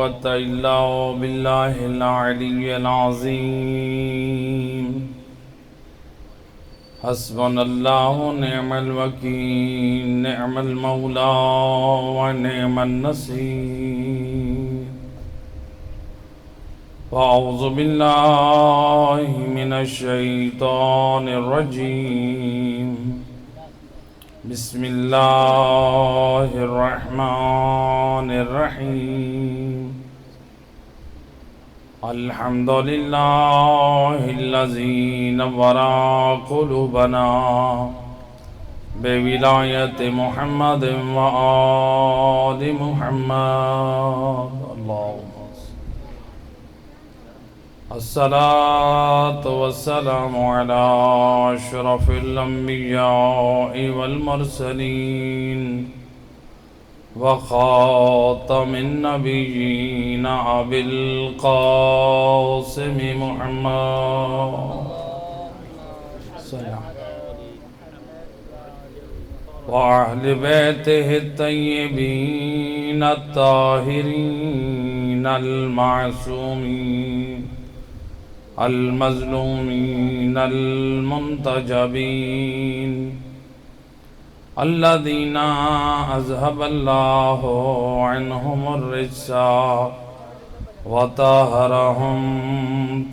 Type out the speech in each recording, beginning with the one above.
قوة إلا بالله العلي العظيم حسبنا الله ونعم الوكيل نعم المولى ونعم النصير وأعوذ بالله من الشيطان الرجيم بسم الله الرحمن الرحيم الحمد لله الذي نور قلوبنا بولاية محمد وآل محمد اللهم الصلاة والسلام على أشرف الأنبياء والمرسلين وخاتم النبيين أبي القاسم محمد وأهل بيته الطيبين الطاهرين المعصومين المظلومين المنتجبين الذين أذهب الله عنهم الرجس وطهرهم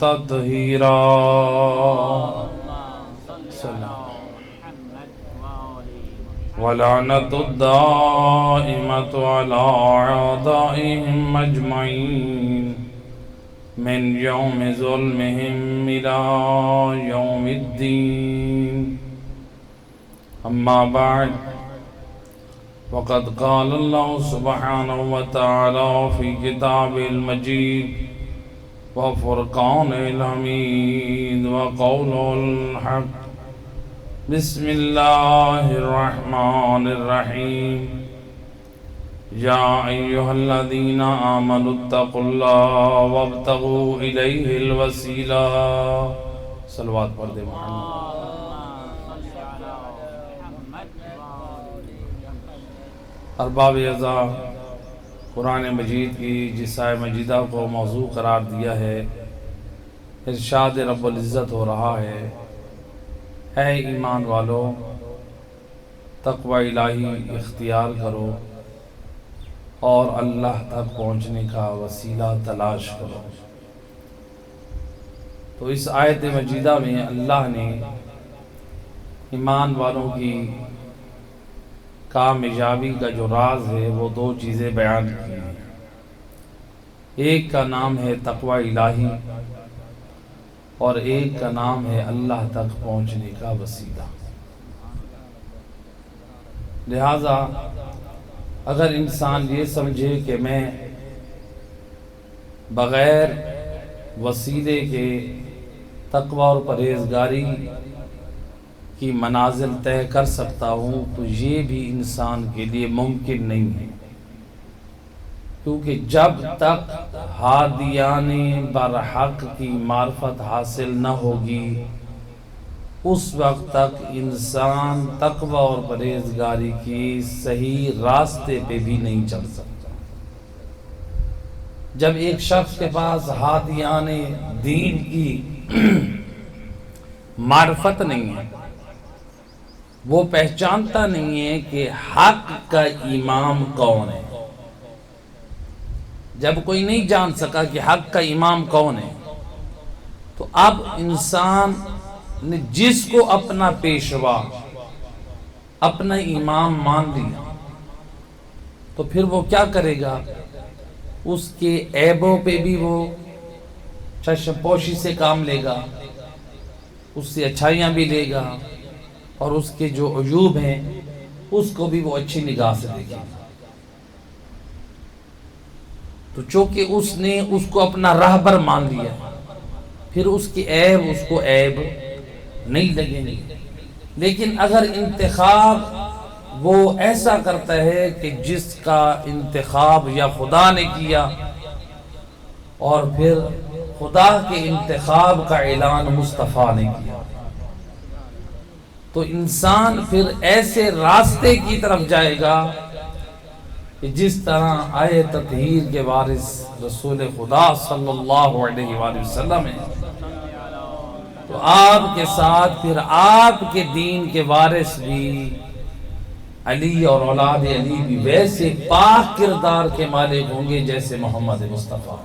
تطهيرا ولعنة الدائمة على أعدائهم أجمعين من يوم ظلمهم إلى يوم الدين أما بعد وقد قال الله سبحانه وتعالى في كتابه المجيد وفرقانه الحميد وقوله الحق بسم الله الرحمن الرحيم يا أيها الذين آمنوا اتقوا الله وابتغوا إليه الوسيلة صلوات پڑھ دے محمد ارباب اعضا قرآن مجید کی جس آیہ مجیدہ کو موضوع قرار دیا ہے ارشاد رب العزت ہو رہا ہے اے ایمان والو تقوی الہی اختیار کرو اور اللہ تک پہنچنے کا وسیلہ تلاش کرو۔ تو اس آیت مجیدہ میں اللہ نے ایمان والوں کی کامیابی کا جو راز ہے وہ دو چیزیں بیان کی ہیں۔ ایک کا نام ہے تقوی الہی اور ایک کا نام ہے اللہ تک پہنچنے کا وسیلہ۔ لہذا اگر انسان یہ سمجھے کہ میں بغیر وسیلے کے تقوی اور پرہیزگاری کی منازل طے کر سکتا ہوں تو یہ بھی انسان کے لیے ممکن نہیں ہے، کیونکہ جب تک ہادیان برحق کی معرفت حاصل نہ ہوگی اس وقت تک انسان تقوی اور پرہیزگاری کی صحیح راستے پہ بھی نہیں چل سکتا۔ جب ایک شخص کے پاس ہادیان دین کی معرفت نہیں ہے، وہ پہچانتا نہیں ہے کہ حق کا امام کون ہے۔ جب کوئی نہیں جان سکا کہ حق کا امام کون ہے تو اب انسان نے جس کو اپنا پیشوا اپنا امام مان لیا تو پھر وہ کیا کرے گا؟ اس کے عیبوں پہ بھی وہ چشم پوشی سے کام لے گا، اس سے اچھائیاں بھی لے گا اور اس کے جو عیوب ہیں اس کو بھی وہ اچھی نگاہ سے دیکھے گا۔ تو چونکہ اس نے اس کو اپنا راہبر مان لیا پھر اس کی عیب اس کو عیب نہیں لگیں گے۔ لیکن اگر انتخاب وہ ایسا کرتا ہے کہ جس کا انتخاب یا خدا نے کیا اور پھر خدا کے انتخاب کا اعلان مصطفیٰ نے کیا تو انسان پھر ایسے راستے کی طرف جائے گا کہ جس طرح آئے تطہیر کے وارث رسول خدا صلی اللہ علیہ وآلہ وسلم ہے، تو آپ کے ساتھ پھر آپ کے دین کے وارث بھی علی اور اولاد علی بھی ویسے پاک کردار کے مالک ہوں گے جیسے محمد مصطفیٰ۔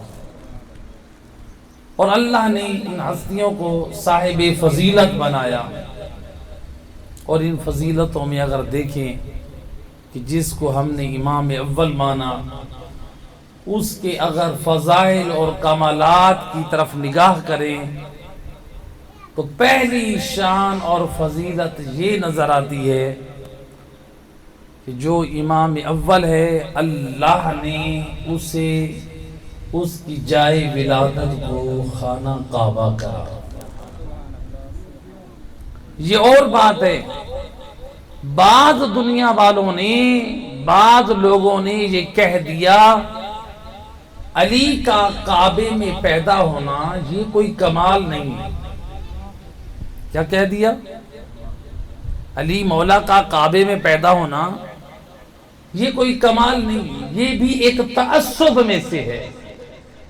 اور اللہ نے ان ہستیوں کو صاحب فضیلت بنایا، اور ان فضیلتوں میں اگر دیکھیں کہ جس کو ہم نے امام اول مانا، اس کے اگر فضائل اور کمالات کی طرف نگاہ کریں تو پہلی شان اور فضیلت یہ نظر آتی ہے کہ جو امام اول ہے اللہ نے اسے اس کی جائے ولادت کو خانہ کعبہ کرا۔ یہ اور بات ہے، بعض دنیا والوں نے، بعض لوگوں نے یہ کہہ دیا علی کا کعبے میں پیدا ہونا یہ کوئی کمال نہیں ہے۔ کیا کہہ دیا؟ علی مولا کا کعبے میں پیدا ہونا یہ کوئی کمال نہیں، یہ بھی ایک تعصب میں سے ہے،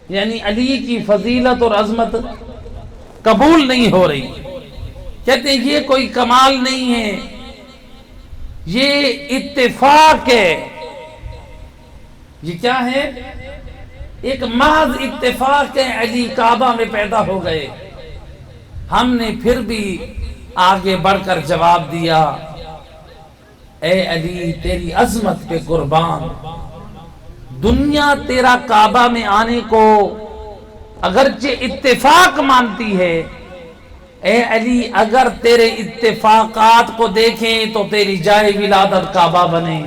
یعنی علی کی فضیلت اور عظمت قبول نہیں ہو رہی۔ کہتے ہیں یہ کوئی کمال نہیں ہے، یہ اتفاق ہے۔ یہ کیا ہے؟ ایک محض اتفاق ہے، علی کعبہ میں پیدا ہو گئے۔ ہم نے پھر بھی آگے بڑھ کر جواب دیا، اے علی تیری عظمت پہ قربان، دنیا تیرا کعبہ میں آنے کو اگرچہ اتفاق مانتی ہے، اے علی اگر تیرے اتفاقات کو دیکھیں تو تیری جائے ولادت کعبہ بنے،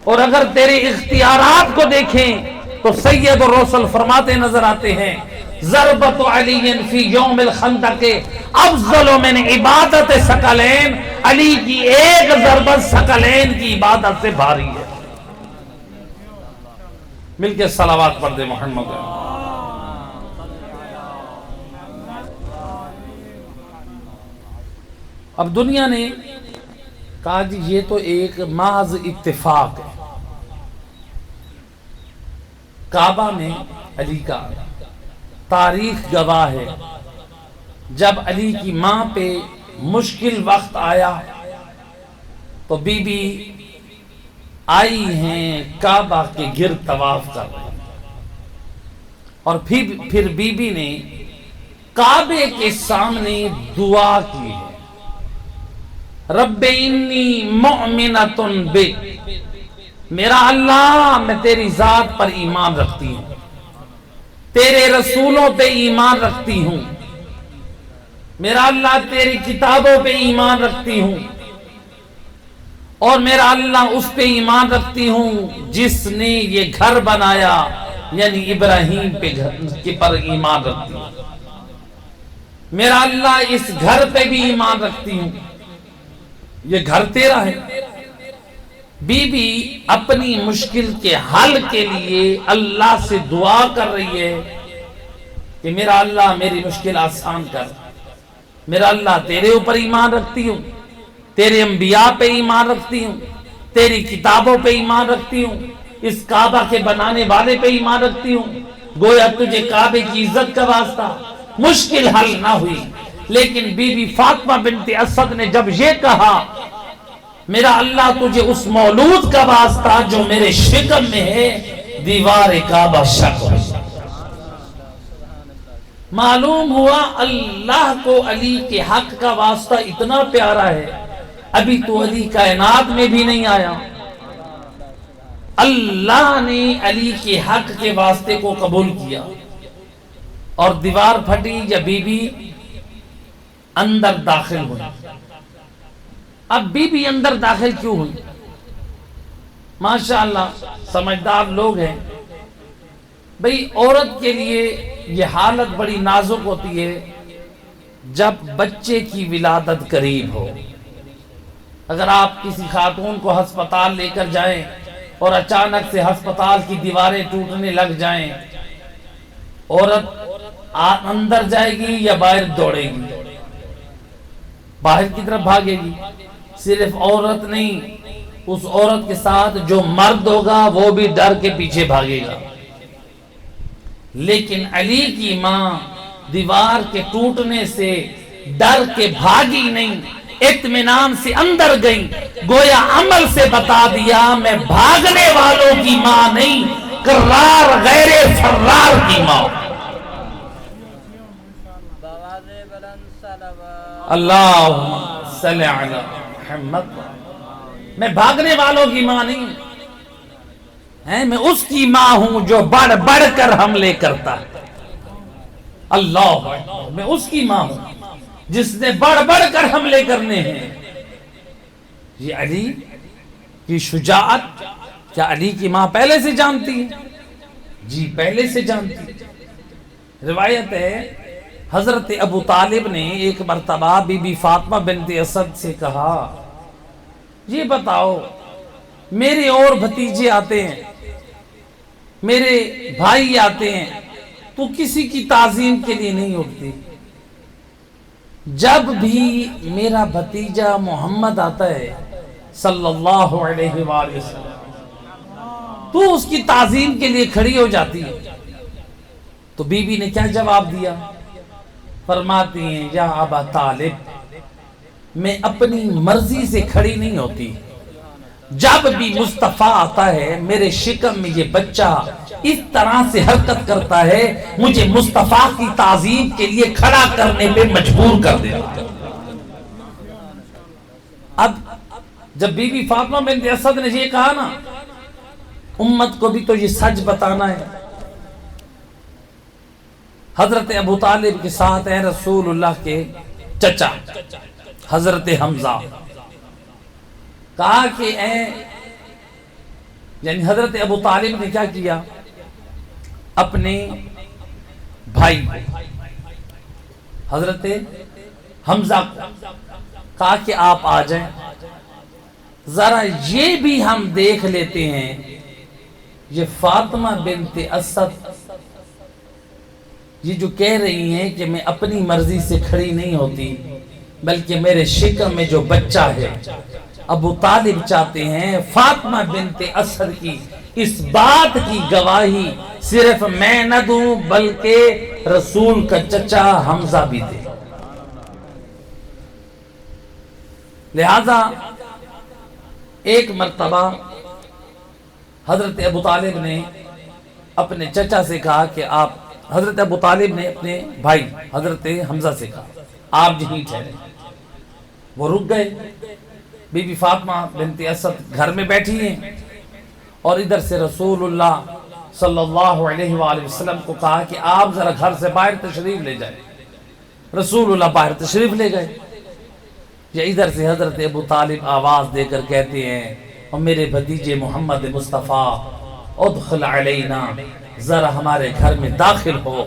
اور اگر تیرے اختیارات کو دیکھیں تو سید الرسل فرماتے نظر آتے ہیں، ضربت علی فی یوم الخندق افضل من عبادت ثقلین، علی کی ایک ضربت ثقلین کی عبادت سے بھاری ہے۔ مل کے صلوات پڑھ دے محمد۔ اب دنیا نے کہا جی یہ تو ایک محض اتفاق ہے، کعبہ میں علی کا تاریخ گواہ ہے، جب علی کی ماں پہ مشکل وقت آیا تو بی بی آئی ہیں کعبہ کے گرد طواف کر رہے ہیں، اور پھر بی بی نے کعبے کے سامنے دعا کی ہے، رب انی مؤمنۃ بک، میرا اللہ میں تیری ذات پر ایمان رکھتی ہوں، تیرے رسولوں پہ ایمان رکھتی ہوں، میرا اللہ تیری کتابوں پہ ایمان رکھتی ہوں، اور میرا اللہ اس پہ ایمان رکھتی ہوں جس نے یہ گھر بنایا، یعنی ابراہیم پر ایمان رکھتی ہوں، میرا اللہ اس گھر پہ بھی ایمان رکھتی ہوں، یہ گھر تیرا ہے۔ بی بی اپنی مشکل کے حل کے لیے اللہ سے دعا کر رہی ہے کہ میرا اللہ میری مشکل آسان کر، میرا اللہ تیرے اوپر ایمان رکھتی ہوں، تیرے انبیاء پہ ایمان رکھتی ہوں، تیری کتابوں پہ ایمان رکھتی ہوں، اس کعبہ کے بنانے والے پہ ایمان رکھتی ہوں، گویا تجھے کعبے کی عزت کا واسطہ مشکل حل نہ ہوئی۔ لیکن بی بی فاطمہ بنت اسد نے جب یہ کہا میرا اللہ تجھے اس مولود کا واسطہ جو میرے شکم میں ہے، دیوار کعبہ شک ہو، معلوم ہوا اللہ کو علی کے حق کا واسطہ اتنا پیارا ہے، ابھی تو علی کائنات میں بھی نہیں آیا، اللہ نے علی کے حق کے واسطے کو قبول کیا، اور دیوار پھٹی یا بی بی اندر داخل ہوئی۔ اب بی بی اندر داخل کیوں ہوئی؟ ماشاءاللہ سمجھدار لوگ ہیں، بھئی عورت کے لیے یہ حالت بڑی نازک ہوتی ہے جب بچے کی ولادت قریب ہو۔ اگر آپ کسی خاتون کو ہسپتال لے کر جائیں اور اچانک سے ہسپتال کی دیواریں ٹوٹنے لگ جائیں، عورت اندر جائے گی یا باہر دوڑے گی؟ باہر کی طرف بھاگے گی۔ صرف عورت نہیں، اس عورت کے ساتھ جو مرد ہوگا وہ بھی ڈر کے پیچھے بھاگے گا. لیکن علی کی ماں دیوار کے ٹوٹنے سے ڈر کے بھاگی نہیں، اطمینان سے اندر گئی. گویا عمل سے بتا دیا میں بھاگنے والوں کی ماں نہیں، کرار غیر فرار کی ماں. اللہم صلی علی محمد. میں بھاگنے والوں کی ماں نہیں ہے، میں اس کی ماں ہوں جو بڑھ بڑھ کر حملے کرتا ہے. اللہ، میں اس کی ماں ہوں جس نے بڑھ بڑھ کر حملے کرنے ہیں. یہ علی کی شجاعت کیا علی کی ماں پہلے سے جانتی ہے؟ جی پہلے سے جانتی ہے. روایت ہے حضرت ابو طالب نے ایک مرتبہ بی بی فاطمہ بنت اسد سے کہا، یہ بتاؤ میرے اور بھتیجے آتے ہیں، میرے بھائی آتے ہیں، تو کسی کی تعظیم کے لیے نہیں اٹھتی. جب بھی میرا بھتیجا محمد آتا ہے صلی اللہ علیہ وآلہ وسلم تو اس کی تعظیم کے لیے کھڑی ہو جاتی ہے. تو بی بی نے کیا جواب دیا؟ فرماتی ہیں یا ابا طالب، میں اپنی مرضی سے کھڑی نہیں ہوتی. جب بھی مصطفیٰ آتا ہے میرے شکم میں یہ بچہ اس طرح سے حرکت کرتا ہے، مجھے مصطفیٰ کی تعظیم کے لیے کھڑا کرنے پہ مجبور کر دیتا. اب جب بی بی فاطمہ بنت اسد نے یہ کہا نا، امت کو بھی تو یہ سچ بتانا ہے. حضرت ابو طالب کے ساتھ ہیں رسول اللہ کے چچا حضرت حمزہ. کہا کہ یعنی حضرت ابو طالب نے کیا کیا؟ اپنے بھائی حضرت حمزہ کو کہا کہ آپ آ جائیں، ذرا یہ بھی ہم دیکھ لیتے ہیں یہ فاطمہ بنت اسد یہ جو کہہ رہی ہیں کہ میں اپنی مرضی سے کھڑی نہیں ہوتی بلکہ میرے شکم میں جو بچہ ہے. ابو طالب چاہتے ہیں فاطمہ بنت اسد کی اس بات کی گواہی صرف میں نہ دوں بلکہ رسول کا چچا حمزہ بھی دے. لہذا ایک مرتبہ حضرت ابو طالب نے اپنے چچا سے کہا کہ آپ، حضرت ابو طالب نے اپنے بھائی حضرت حمزہ سے کہا آپ یہیں ٹھہرے. وہ رک گئے. بی بی فاطمہ بنت اسد گھر میں بیٹھی ہیں اور ادھر سے رسول اللہ صلی اللہ علیہ وآلہ وسلم کو کہا کہ آپ ذرا گھر سے باہر تشریف لے جائیں. رسول اللہ باہر تشریف لے گئے. یا ادھر سے حضرت ابو طالب آواز دے کر کہتے ہیں اور میرے بھتیجے محمد مصطفیٰ ادخل علینا، ذرا ہمارے گھر میں داخل ہو.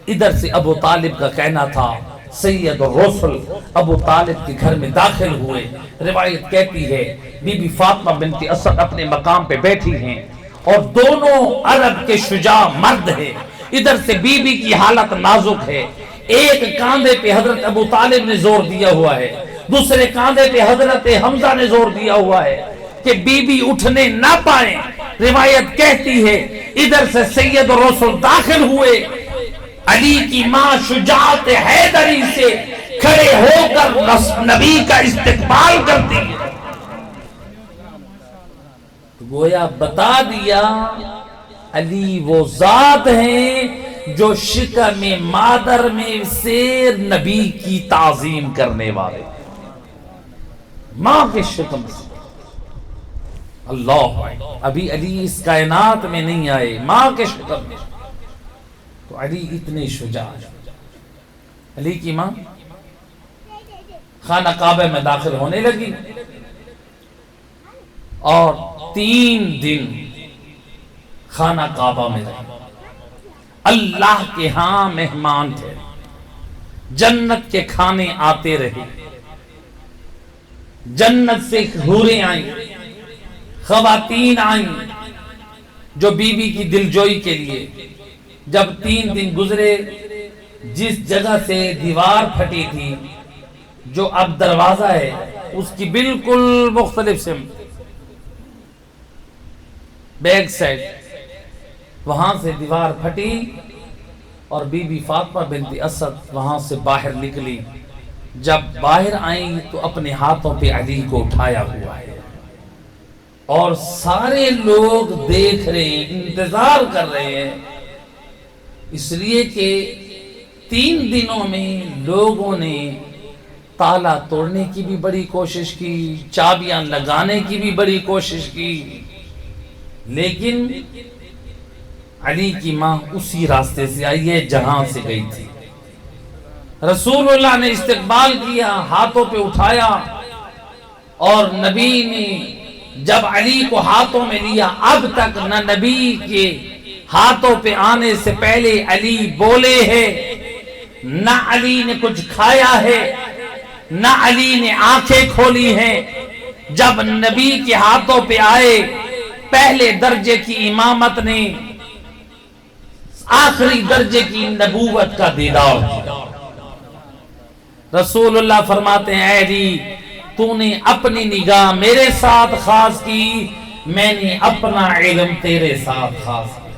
ادھر سے ابو طالب کا کہنا تھا سید الرسل ابو طالب کے گھر میں داخل ہوئے. روایت کہتی ہے بی بی فاطمہ بنت اسد اپنے مقام پہ بیٹھی ہیں اور دونوں عرب کے شجاع مرد ہیں. ادھر سے بی بی کی حالت نازک ہے. ایک کاندھے پہ حضرت ابو طالب نے زور دیا ہوا ہے، دوسرے کاندھے پہ حضرت حمزہ نے زور دیا ہوا ہے کہ بی بی اٹھنے نہ پائیں. روایت کہتی ہے ادھر سے سید الرسل داخل ہوئے. علی کی ماں شجاعت حیدری سے کھڑے ہو کر نبی کا استقبال کرتی ہے. گویا بتا دیا علی وہ ذات ہیں جو شکم مادر میں سے نبی کی تعظیم کرنے والے، ماں کے شکم سے. اللہ، ابھی علی اس کائنات میں نہیں آئے، ماں کے شکم میں. تو علی اتنے شجاع. علی کی ماں خانہ کعبہ میں داخل ہونے لگی اور 3 دن خانہ کعبہ میں رہی. اللہ کے ہاں مہمان تھے، جنت کے کھانے آتے رہے، جنت سے حوریں آئیں، خواتین آئیں جو بی بی کی دلجوئی کے لیے. جب 3 دن گزرے، جس جگہ سے دیوار پھٹی تھی جو اب دروازہ ہے اس کی بالکل مختلف سمت بیک سائڈ وہاں سے دیوار پھٹی اور بی بی فاطمہ بنت اسد وہاں سے باہر نکلی. جب باہر آئیں تو اپنے ہاتھوں پہ علی کو اٹھایا ہوا ہے اور سارے لوگ دیکھ رہے ہیں, انتظار کر رہے ہیں, اس لیے کہ 3 دنوں میں لوگوں نے تالا توڑنے کی بھی بڑی کوشش کی, چابیاں لگانے کی بھی بڑی کوشش کی, لیکن علی کی ماں اسی راستے سے آئی ہے جہاں سے گئی تھی. رسول اللہ نے استقبال کیا, ہاتھوں پہ اٹھایا, اور نبی نے جب علی کو ہاتھوں میں لیا, اب تک نہ نبی کے ہاتھوں پہ آنے سے پہلے علی بولے ہیں, نہ علی نے کچھ کھایا ہے, نہ علی نے آنکھیں کھولی ہیں. جب نبی کے ہاتھوں پہ آئے, پہلے درجے کی امامت نے آخری درجے کی نبوت کا دیدار کیا. رسول اللہ فرماتے ہیں, اے علی تو نے اپنی نگاہ میرے ساتھ خاص کی, میں نے اپنا علم تیرے ساتھ خاص کیا.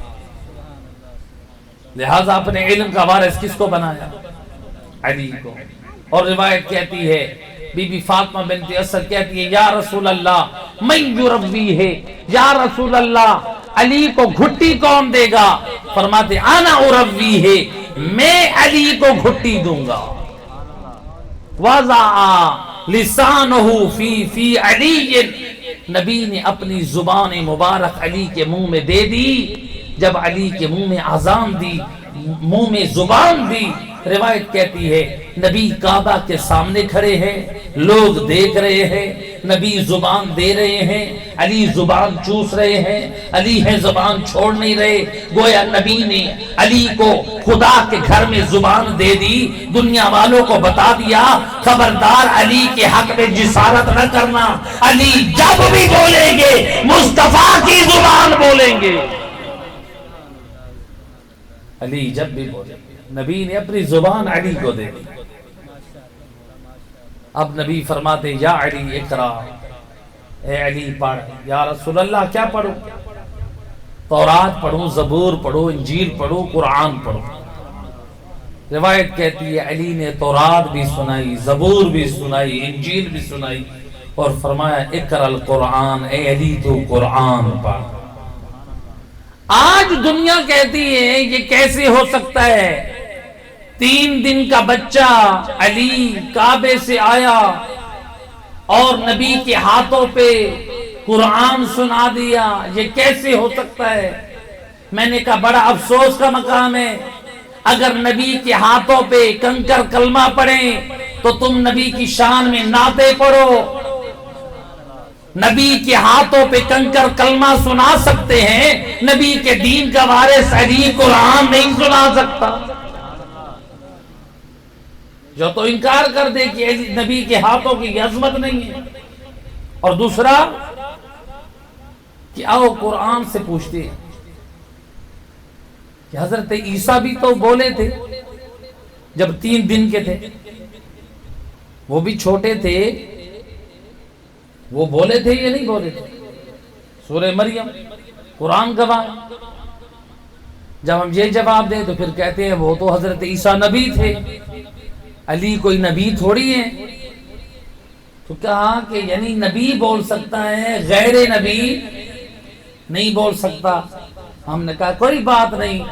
لہذا اپنے علم کا وارث کس کو بنایا؟ علی کو. اور روایت کہتی ہے, بی بی فاطمہ بنت اسد کہتی ہے, یا رسول اللہ من یربی ہے, یا رسول اللہ علی کو گھٹی کون دے گا؟ فرماتے انا اربی ہے, میں علی کو گھٹی دوں گا. وضع لسانہ فی علی, نبی نے اپنی زبان مبارک علی کے منہ میں دے دی. جب علی کے منہ میں اذان دی, منہ میں زبان دی, روایت کہتی ہے نبی کعبہ کے سامنے کھڑے ہیں, لوگ دیکھ رہے ہیں, نبی زبان دے رہے ہیں, علی زبان چوس رہے ہیں, علی ہے زبان چھوڑ نہیں رہے. گویا نبی نے علی کو خدا کے گھر میں زبان دے دی, دنیا والوں کو بتا دیا خبردار علی کے حق میں جسارت نہ کرنا, علی جب بھی بولیں گے مصطفیٰ کی زبان بولیں گے. علی جب بھی بولیں گے, نبی نے اپنی زبان علی کو دے دی. اب نبی فرماتے یا علی اقرا, اے علی پڑھ. یا رسول اللہ کیا پڑھوں؟ تورات پڑھوں, زبور پڑھوں, انجیل پڑھوں, قرآن پڑھوں؟ روایت کہتی ہے علی نے تورات بھی سنائی, زبور بھی سنائی, انجیل بھی سنائی, اور فرمایا اقرا القرآن, اے علی تو قرآن پڑھ. آج دنیا کہتی ہے یہ کیسے ہو سکتا ہے, 3 دن کا بچہ علی کعبے سے آیا اور نبی کے ہاتھوں پہ قرآن سنا دیا, یہ کیسے ہو سکتا ہے؟ میں نے کہا بڑا افسوس کا مقام ہے. اگر نبی کے ہاتھوں پہ کنکر کلمہ پڑھیں تو تم نبی کی شان میں نعتیں پڑھو. نبی کے ہاتھوں پہ کنکر کلمہ سنا سکتے ہیں, نبی کے دین کا وارث علی قرآن نہیں سنا سکتا. جو تو انکار کر دے کہ نبی کے ہاتھوں کی عظمت نہیں ہے. اور دوسرا کہ آؤ قرآن سے پوچھتے ہیں کہ حضرت عیسیٰ بھی تو بولے تھے جب 3 دن کے تھے, وہ بھی چھوٹے تھے, وہ بولے تھے یا نہیں بولے تھے؟ سورہ مریم قرآن گواہ. جب ہم یہ جواب دیں تو پھر کہتے ہیں وہ تو حضرت عیسیٰ نبی تھے, علی کوئی نبی تھوڑی ہے. تو کہا کہ یعنی نبی بول سکتا ہے, غیر نبی نہیں بول سکتا. ہم نے کہا کوئی بات نہیں,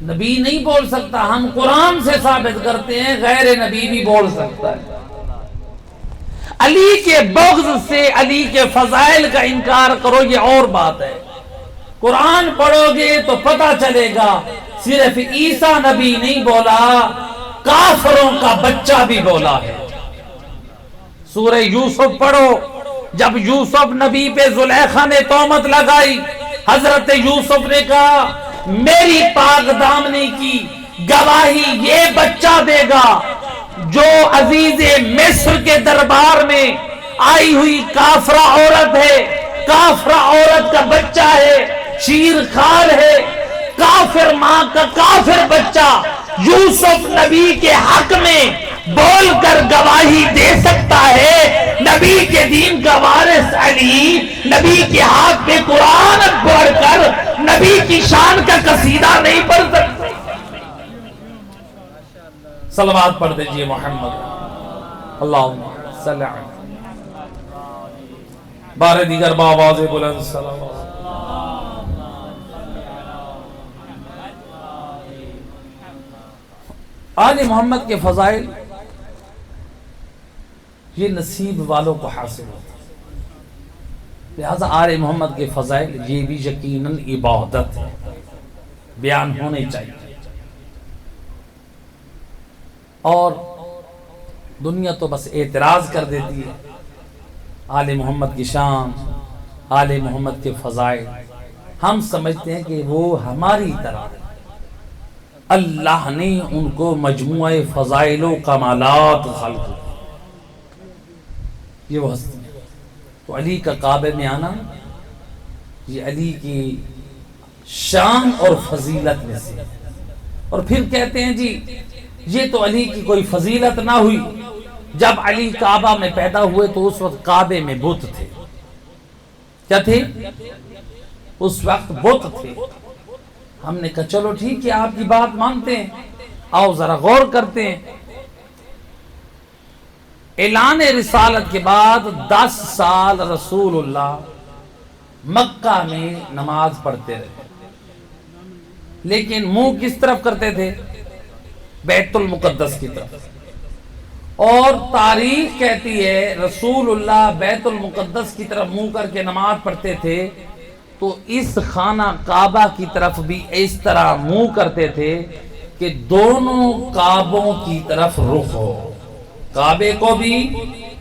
نبی نہیں بول سکتا, ہم قرآن سے ثابت کرتے ہیں غیر نبی بھی بول سکتا ہے. علی کے بغض سے علی کے فضائل کا انکار کرو, یہ اور بات ہے. قرآن پڑھو گے تو پتہ چلے گا صرف عیسیٰ نبی نہیں بولا, کافروں کا بچہ بھی بولا ہے. سورہ یوسف پڑھو, جب یوسف نبی پہ زلیخا نے تہمت لگائی, حضرت یوسف نے کہا میری پاک دامنی کی گواہی یہ بچہ دے گا جو عزیز مصر کے دربار میں آئی ہوئی کافرہ عورت ہے, کافرہ عورت کا بچہ ہے, شیر خال ہے, کافر ماں کا کافر بچہ یوسف نبی کے حق میں بول کر گواہی دے سکتا ہے. نبی کے دین کا وارث علی نبی کے ہاتھ میں قرآن پڑھ کر نبی کی شان کا قصیدہ نہیں پڑھ سکتے؟ صلوات پڑھ دیجئے محمد اللہم صلی علیہ بار دیگر بآواز بلند صلوات۔ آل محمد کے فضائل یہ نصیب والوں کو حاصل ہوتا ہے، لہذا آل محمد کے فضائل یہ بھی یقیناً عبادت ہے، بیان ہونے چاہیے۔ اور دنیا تو بس اعتراض کر دیتی ہے، آل محمد کی شان، آل محمد کے فضائل، ہم سمجھتے ہیں کہ وہ ہماری طرح ہے، اللہ نے ان کو مجموعہ فضائل و کمالات خلق، یہ وہ ہستی ہے۔ تو علی کا کعبے میں آنا یہ علی کی شان اور فضیلت میں سے، اور پھر کہتے ہیں جی یہ تو علی کی کوئی فضیلت نہ ہوئی، جب علی کعبہ میں پیدا ہوئے تو اس وقت کعبے میں بت تھے، کیا تھے؟ اس وقت بت تھے۔ ہم نے کہا چلو ٹھیک ہے، آپ کی بات مانتے ہیں، آؤ ذرا غور کرتے ہیں۔ اعلان رسالت کے بعد 10 سال رسول اللہ مکہ میں نماز پڑھتے رہے، لیکن منہ کس طرف کرتے تھے؟ بیت المقدس کی طرف۔ اور تاریخ کہتی ہے رسول اللہ بیت المقدس کی طرف منہ کر کے نماز پڑھتے تھے تو اس خانہ کعبہ کی طرف بھی اس طرح منہ کرتے تھے کہ دونوں کعبوں کی طرف رخ ہو، کعبے کو بھی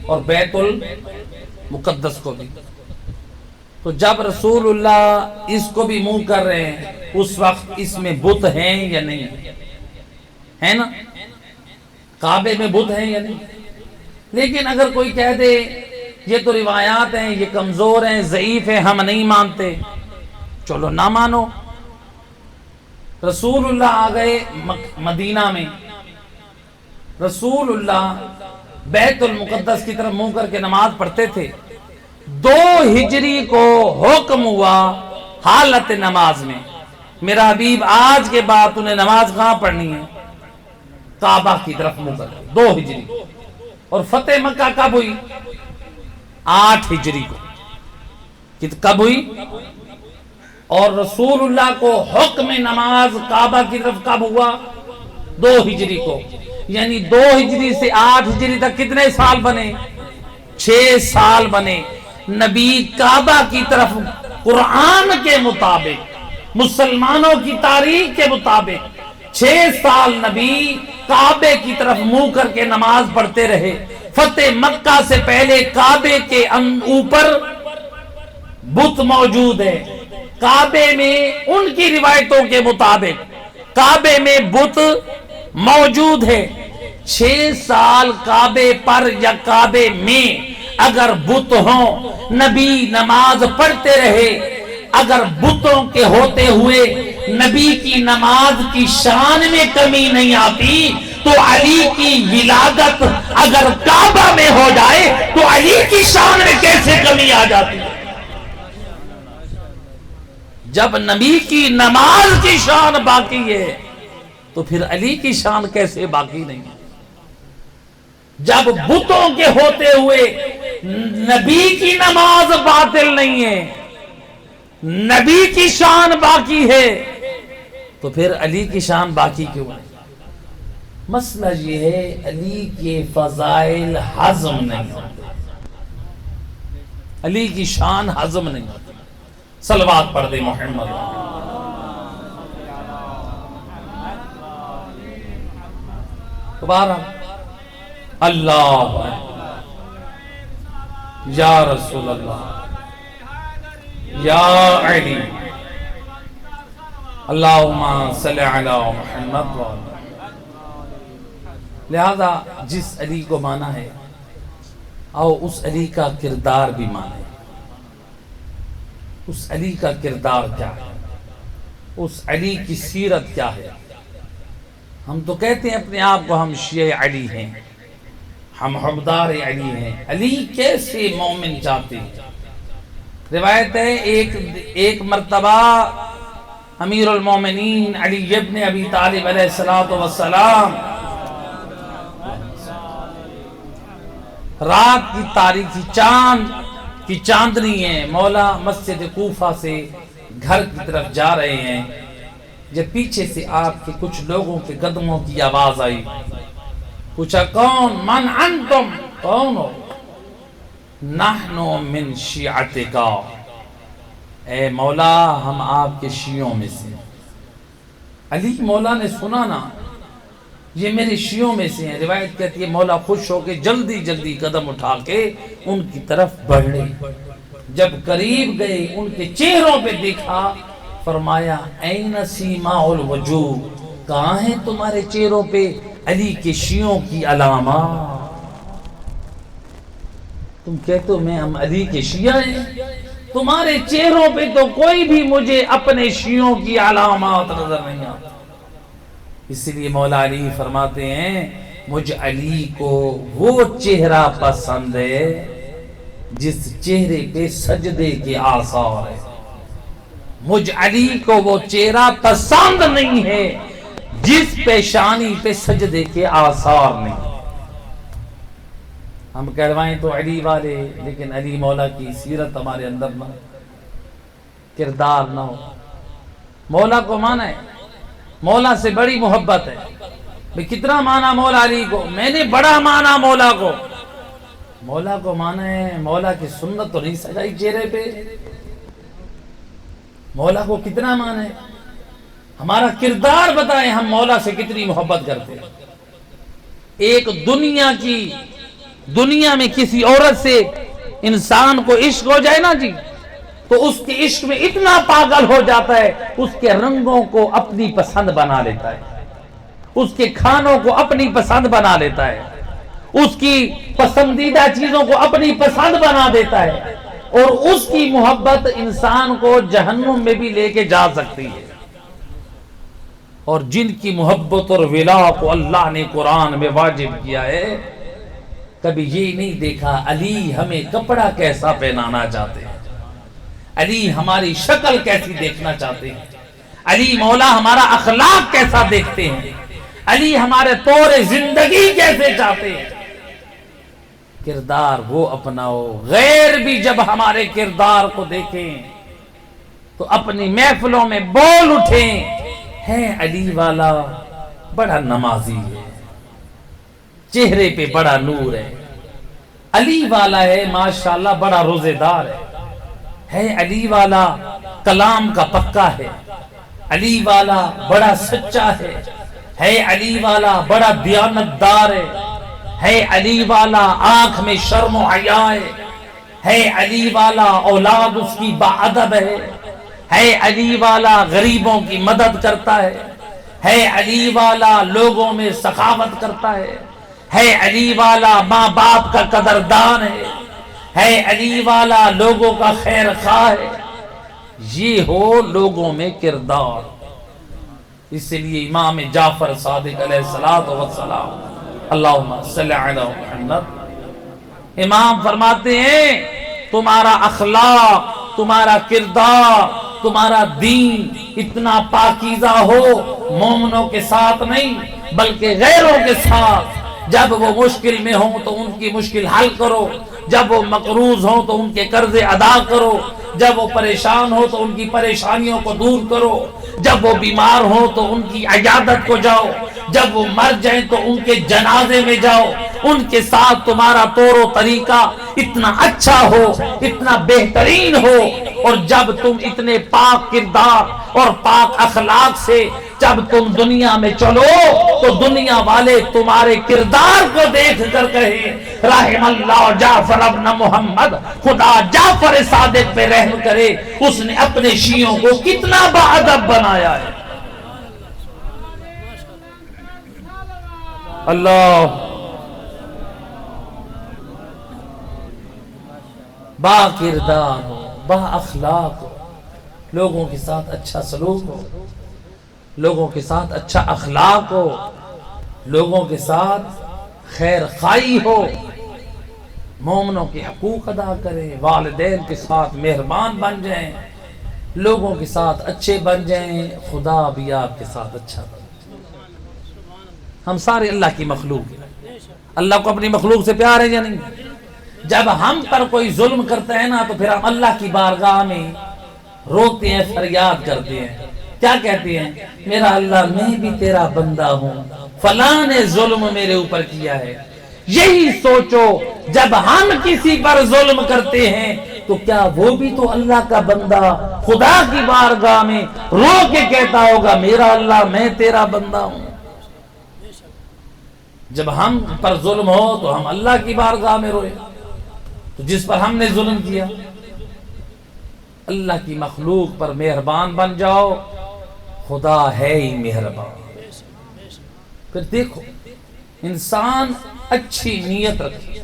اور بیت المقدس کو بھی۔ تو جب رسول اللہ اس کو بھی منہ کر رہے ہیں اس وقت اس میں بت ہیں یا نہیں ہے نا؟ کعبے میں بت ہیں یا نہیں؟ لیکن اگر کوئی کہہ دے یہ تو روایات ہیں، یہ کمزور ہیں، ضعیف ہیں، ہم نہیں مانتے، چلو نہ مانو۔ رسول اللہ آ گئے مدینہ میں، رسول اللہ بیت المقدس کی طرف منہ کر کے نماز پڑھتے تھے۔ 2 ہجری کو حکم ہوا حالت نماز میں، میرا حبیب آج کے بعد انہیں نماز کہاں پڑھنی ہے؟ کعبہ کی طرف منہ کر، 2 ہجری۔ اور فتح مکہ کب ہوئی؟ 8 ہجری کو۔ کب ہوئی؟ اور رسول اللہ کو حکم نماز کعبہ کی طرف کب ہوا؟ 2 ہجری کو۔ یعنی 2 ہجری سے 8 ہجری تک کتنے سال بنے؟ 6 سال بنے۔ نبی کعبہ کی طرف قرآن کے مطابق، مسلمانوں کی تاریخ کے مطابق 6 سال نبی کعبے کی طرف منہ کر کے نماز پڑھتے رہے۔ فتح مکہ سے پہلے کعبے کے اوپر بت موجود ہے، کعبے میں ان کی روایتوں کے مطابق کعبے میں بت موجود ہے۔ 6 سال کعبے پر یا کعبے میں اگر بت ہوں، نبی نماز پڑھتے رہے۔ اگر بتوں کے ہوتے ہوئے نبی کی نماز کی شان میں کمی نہیں آتی تو علی کی ولادت اگر کعبہ میں ہو جائے تو علی کی شان میں کیسے کمی آ جاتی؟ جب نبی کی نماز کی شان باقی ہے تو پھر علی کی شان کیسے باقی نہیں ہے؟ جب بتوں کے ہوتے ہوئے نبی کی نماز باطل نہیں ہے، نبی کی شان باقی ہے، تو پھر علی کی شان باقی کیوں ہے؟ مسئلہ یہ ہے علی کے فضائل ہضم نہیں ہوتے، علی کی شان ہضم نہیں ہوتی۔ صلوات پڑھ دے محمد۔ دوبارہ اللہ یا رسول اللہ یا علی اللہم صلی علی محمد۔ لہذا جس علی کو مانا ہے آؤ اس علی کا کردار بھی مانے۔ اس علی کا کردار کیا ہے؟ اس علی کی سیرت کیا ہے؟ ہم تو کہتے ہیں اپنے آپ کو ہم شیعہ علی ہیں، ہم حبدار علی ہیں. علی کیسے مومن چاہتے ہیں؟ روایت ہے ایک مرتبہ امیر المومنین علی ابن ابی طالب علیہ السلام رات کی تاریکی چاند کی چاندنی ہے، مولا مسجد کوفہ سے گھر کی طرف جا رہے ہیں، جب پیچھے سے آپ کے کچھ لوگوں کے قدموں کی آواز آئی. پوچھا کون؟ من انتم، کون ہو؟ نحنو من شیعتکا، اے مولا ہم آپ کے شیعوں میں سے. علی مولا نے سنا نا یہ میرے شیعوں میں سے ہیں. روایت کہتی ہے مولا خوش ہو کے جلدی جلدی قدم اٹھا کے ان کی طرف بڑھے. جب قریب گئے ان کے چہروں پہ دیکھا، فرمایا این سیما الوجوہ، کہاں ہیں تمہارے چہروں پہ علی کے شیعوں کی علامات؟ تم کہتے ہو میں ہم علی کے شیعہ ہیں، تمہارے چہروں پہ تو کوئی بھی مجھے اپنے شیعوں کی علامات نظر نہیں آتی. اس لیے مولا علی فرماتے ہیں مجھ علی کو وہ چہرہ پسند ہے جس چہرے پہ سجدے کے آثار ہے. مجھ علی کو وہ چہرہ پسند نہیں ہے جس پیشانی پہ سجدے کے آثار نہیں. ہم کہلوائیں تو علی والے، لیکن علی مولا کی سیرت ہمارے اندر نہ، کردار نہ ہو. مولا کو مانا ہے، مولا سے بڑی محبت ہے. کتنا مانا مولا علی کو؟ میں نے بڑا مانا مولا کو. مولا کو مانا ہے، مولا کی سنت تو نہیں سجائی چہرے پہ. مولا کو کتنا مانا ہے، ہمارا کردار بتائیں ہم مولا سے کتنی محبت کرتے ہیں. ایک دنیا میں کسی عورت سے انسان کو عشق ہو جائے نا جی، تو اس کے عشق میں اتنا پاگل ہو جاتا ہے اس کے رنگوں کو اپنی پسند بنا لیتا ہے، اس کے کھانوں کو اپنی پسند بنا لیتا ہے، اس کی پسندیدہ چیزوں کو اپنی پسند بنا دیتا ہے، اور اس کی محبت انسان کو جہنم میں بھی لے کے جا سکتی ہے. اور جن کی محبت اور ولا کو اللہ نے قرآن میں واجب کیا ہے، کبھی یہ نہیں دیکھا علی ہمیں کپڑا کیسا پہنانا چاہتے ہیں، علی ہماری شکل کیسی دیکھنا چاہتے ہیں، علی مولا ہمارا اخلاق کیسا دیکھتے ہیں، علی ہمارے طور زندگی کیسے چاہتے ہیں. کردار وہ اپناؤ. غیر بھی جب ہمارے کردار کو دیکھیں تو اپنی محفلوں میں بول اٹھیں ہے علی والا بڑا نمازی ہے، چہرے پہ بڑا نور ہے، علی والا ہے ماشاءاللہ بڑا روزے دار ہے علی والا کلام کا پکا ہے، علی والا بڑا سچا ہے علی والا بڑا دیانتدار ہے علی والا آنکھ میں شرم و حیا ہے علی والا اولاد اس کی باادب ہے علی والا غریبوں کی مدد کرتا ہے علی والا لوگوں میں سخاوت کرتا ہے علی والا ماں باپ کا قدردان ہے علی والا لوگوں کا خیر خواہ ہے. یہ ہو لوگوں میں کردار. اس لیے امام جعفر صادق علیہ السلام اللہم صلی علی محمد، امام فرماتے ہیں تمہارا اخلاق، تمہارا کردار، تمہارا دین اتنا پاکیزہ ہو مومنوں کے ساتھ نہیں بلکہ غیروں کے ساتھ. جب وہ مشکل میں ہوں تو ان کی مشکل حل کرو، جب وہ مقروض ہوں تو ان کے قرض ادا کرو، جب وہ پریشان ہو تو ان کی پریشانیوں کو دور کرو، جب وہ بیمار ہو تو ان کی عیادت کو جاؤ، جب وہ مر جائیں تو ان کے جنازے میں جاؤ. ان کے ساتھ تمہارا طور و طریقہ اتنا اچھا ہو، اتنا بہترین ہو، اور جب تم اتنے پاک کردار اور پاک اخلاق سے جب تم دنیا میں چلو تو دنیا والے تمہارے کردار کو دیکھ کر کہیں رحم اللہ جعفر ابن محمد، خدا جعفر صادق پہ رحم کرے، اس نے اپنے شیعوں کو کتنا باادب بنایا ہے. اللہ با کردار ہو، با اخلاق ہو، لوگوں کے ساتھ اچھا سلوک ہو، لوگوں کے ساتھ اچھا اخلاق ہو، لوگوں کے ساتھ خیر خائی ہو، مومنوں کے حقوق ادا کریں، والدین کے ساتھ مہربان بن جائیں، لوگوں کے ساتھ اچھے بن جائیں، خدا بھی آپ کے ساتھ اچھا بن جائے۔ ہم سارے اللہ کی مخلوق ہیں، اللہ کو اپنی مخلوق سے پیار ہے یا نہیں؟ جب ہم پر کوئی ظلم کرتا ہے نا تو پھر ہم اللہ کی بارگاہ میں روتے ہیں، فریاد کرتے ہیں، کیا کہتے ہیں؟ میرا اللہ میں بھی تیرا بندہ ہوں، فلاں نے ظلم میرے اوپر کیا ہے۔ یہی سوچو جب ہم کسی پر ظلم کرتے ہیں تو کیا وہ بھی تو اللہ کا بندہ خدا کی بارگاہ میں رو کے کہتا ہوگا میرا اللہ میں تیرا بندہ ہوں؟ جب ہم پر ظلم ہو تو ہم اللہ کی بارگاہ میں روئے، تو جس پر ہم نے ظلم کیا اللہ کی مخلوق پر مہربان بن جاؤ، خدا ہے ہی مہربان۔ پھر دیکھو انسان اچھی نیت رکھے،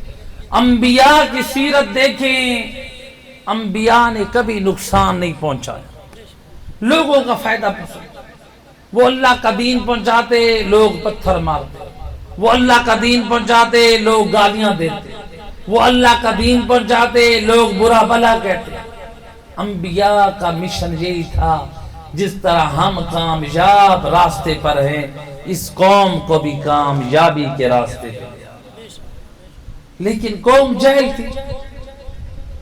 انبیاء کی سیرت دیکھیں، انبیاء نے کبھی نقصان نہیں پہنچایا، لوگوں کا فائدہ پہنچایا۔ وہ اللہ کا دین پہنچاتے، لوگ پتھر مارتے، وہ اللہ کا دین پہنچاتے، لوگ گالیاں دیتے، وہ اللہ کا دین پہنچاتے، لوگ برا بھلا کہتے۔ انبیاء کا مشن یہی تھا، جس طرح ہم کامیاب راستے پر ہیں اس قوم کو بھی کامیابی کے راستے پہ لے آؤ۔ لیکن قوم جاہل تھی،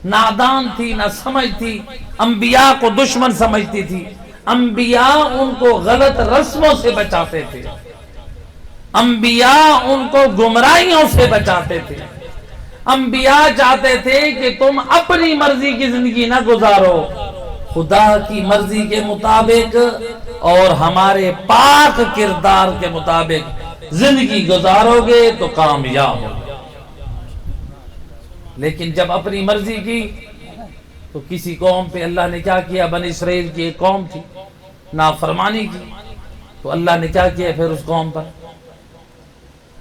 نادان تھی، نہ سمجھ تھی، انبیاء کو دشمن سمجھتی تھی، انبیاء ان کو غلط رسموں سے بچاتے تھے، انبیاء ان کو گمراہیوں سے بچاتے تھے، انبیاء چاہتے تھے کہ تم اپنی مرضی کی زندگی نہ گزارو، خدا کی مرضی کے مطابق اور ہمارے پاک کردار کے مطابق زندگی گزارو گے تو کامیاب ہو۔ لیکن جب اپنی مرضی کی تو کسی قوم پہ اللہ نے کیا کیا؟ بنی اسرائیل کی ایک قوم تھی، نافرمانی کی، تو اللہ نے کیا کیا پھر اس قوم پر؟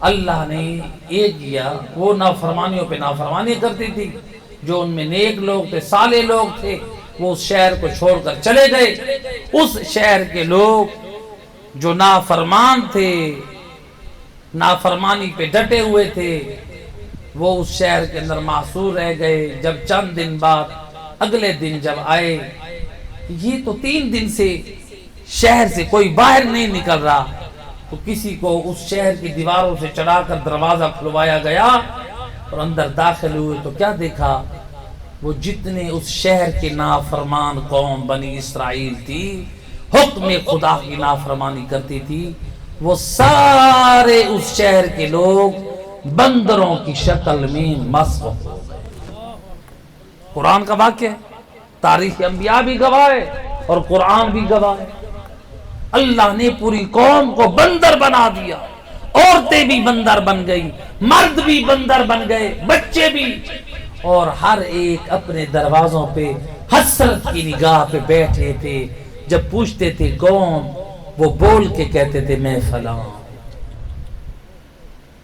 اللہ نے یہ کیا، وہ نافرمانیوں پہ نافرمانی کرتی تھی، جو ان میں نیک لوگ تھے، صالح لوگ تھے، وہ اس شہر کو چھوڑ کر چلے گئے۔ اس شہر کے لوگ جو نافرمان تھے، نافرمانی پہ ڈٹے ہوئے تھے، وہ اس شہر کے اندر محصور رہ گئے۔ جب چند دن بعد اگلے دن جب آئے، یہ تو 3 دن سے شہر سے کوئی باہر نہیں نکل رہا، تو کسی کو اس شہر کی دیواروں سے چڑھا کر دروازہ کھلوایا گیا اور اندر داخل ہوئے تو کیا دیکھا؟ وہ جتنے اس شہر کے نافرمان قوم بنی اسرائیل تھی، حکم خدا کی نافرمانی کرتی تھی، وہ سارے اس شہر کے لوگ بندروں کی شکل میں مسخ ہو گئے۔ قرآن کا واقعہ ہے، تاریخ انبیاء بھی گواہ ہے اور قرآن بھی گواہ ہے۔ اللہ نے پوری قوم کو بندر بنا دیا، عورتیں بھی بندر بن گئی، مرد بھی بندر بن گئے، بچے بھی، اور ہر ایک اپنے دروازوں پہ حسرت کی نگاہ پہ بیٹھے تھے۔ جب پوچھتے تھے کون، وہ بول کے کہتے تھے میں فلاں،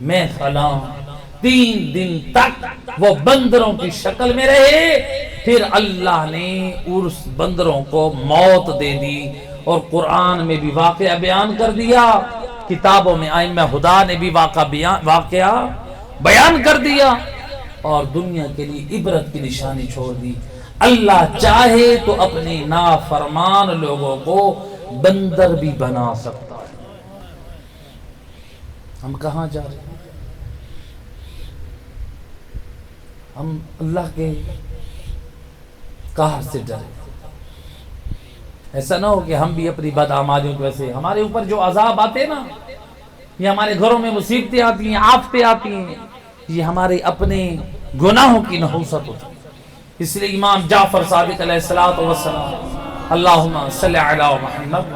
میں فلاں۔ 3 دن تک وہ بندروں کی شکل میں رہے، پھر اللہ نے اس بندروں کو موت دے دی، اور قرآن میں بھی واقعہ بیان کر دیا، کتابوں میں ائمہ خدا نے بھی واقعہ بیان کر دیا، اور دنیا کے لیے عبرت کی نشانی چھوڑ دی۔ اللہ چاہے تو اپنے نافرمان لوگوں کو بندر بھی بنا سکتا ہے۔ ہم کہاں جا رہے ہیں؟ ہم اللہ کے قہر سے ڈرے۔ ایسا نہ ہو کہ ہم بھی اپنی بدعمالیوں کی وجہ سے ہمارے اوپر جو عذاب آتے ہیں نا، یہ ہمارے گھروں میں مصیبتیں آتی ہیں، آفتیں آتی ہیں، یہ ہمارے اپنے گناہوں کی نحوست ہوتی ہے۔ اس لیے امام جعفر صادق علیہ السلام، اللہم صلی علی محمد،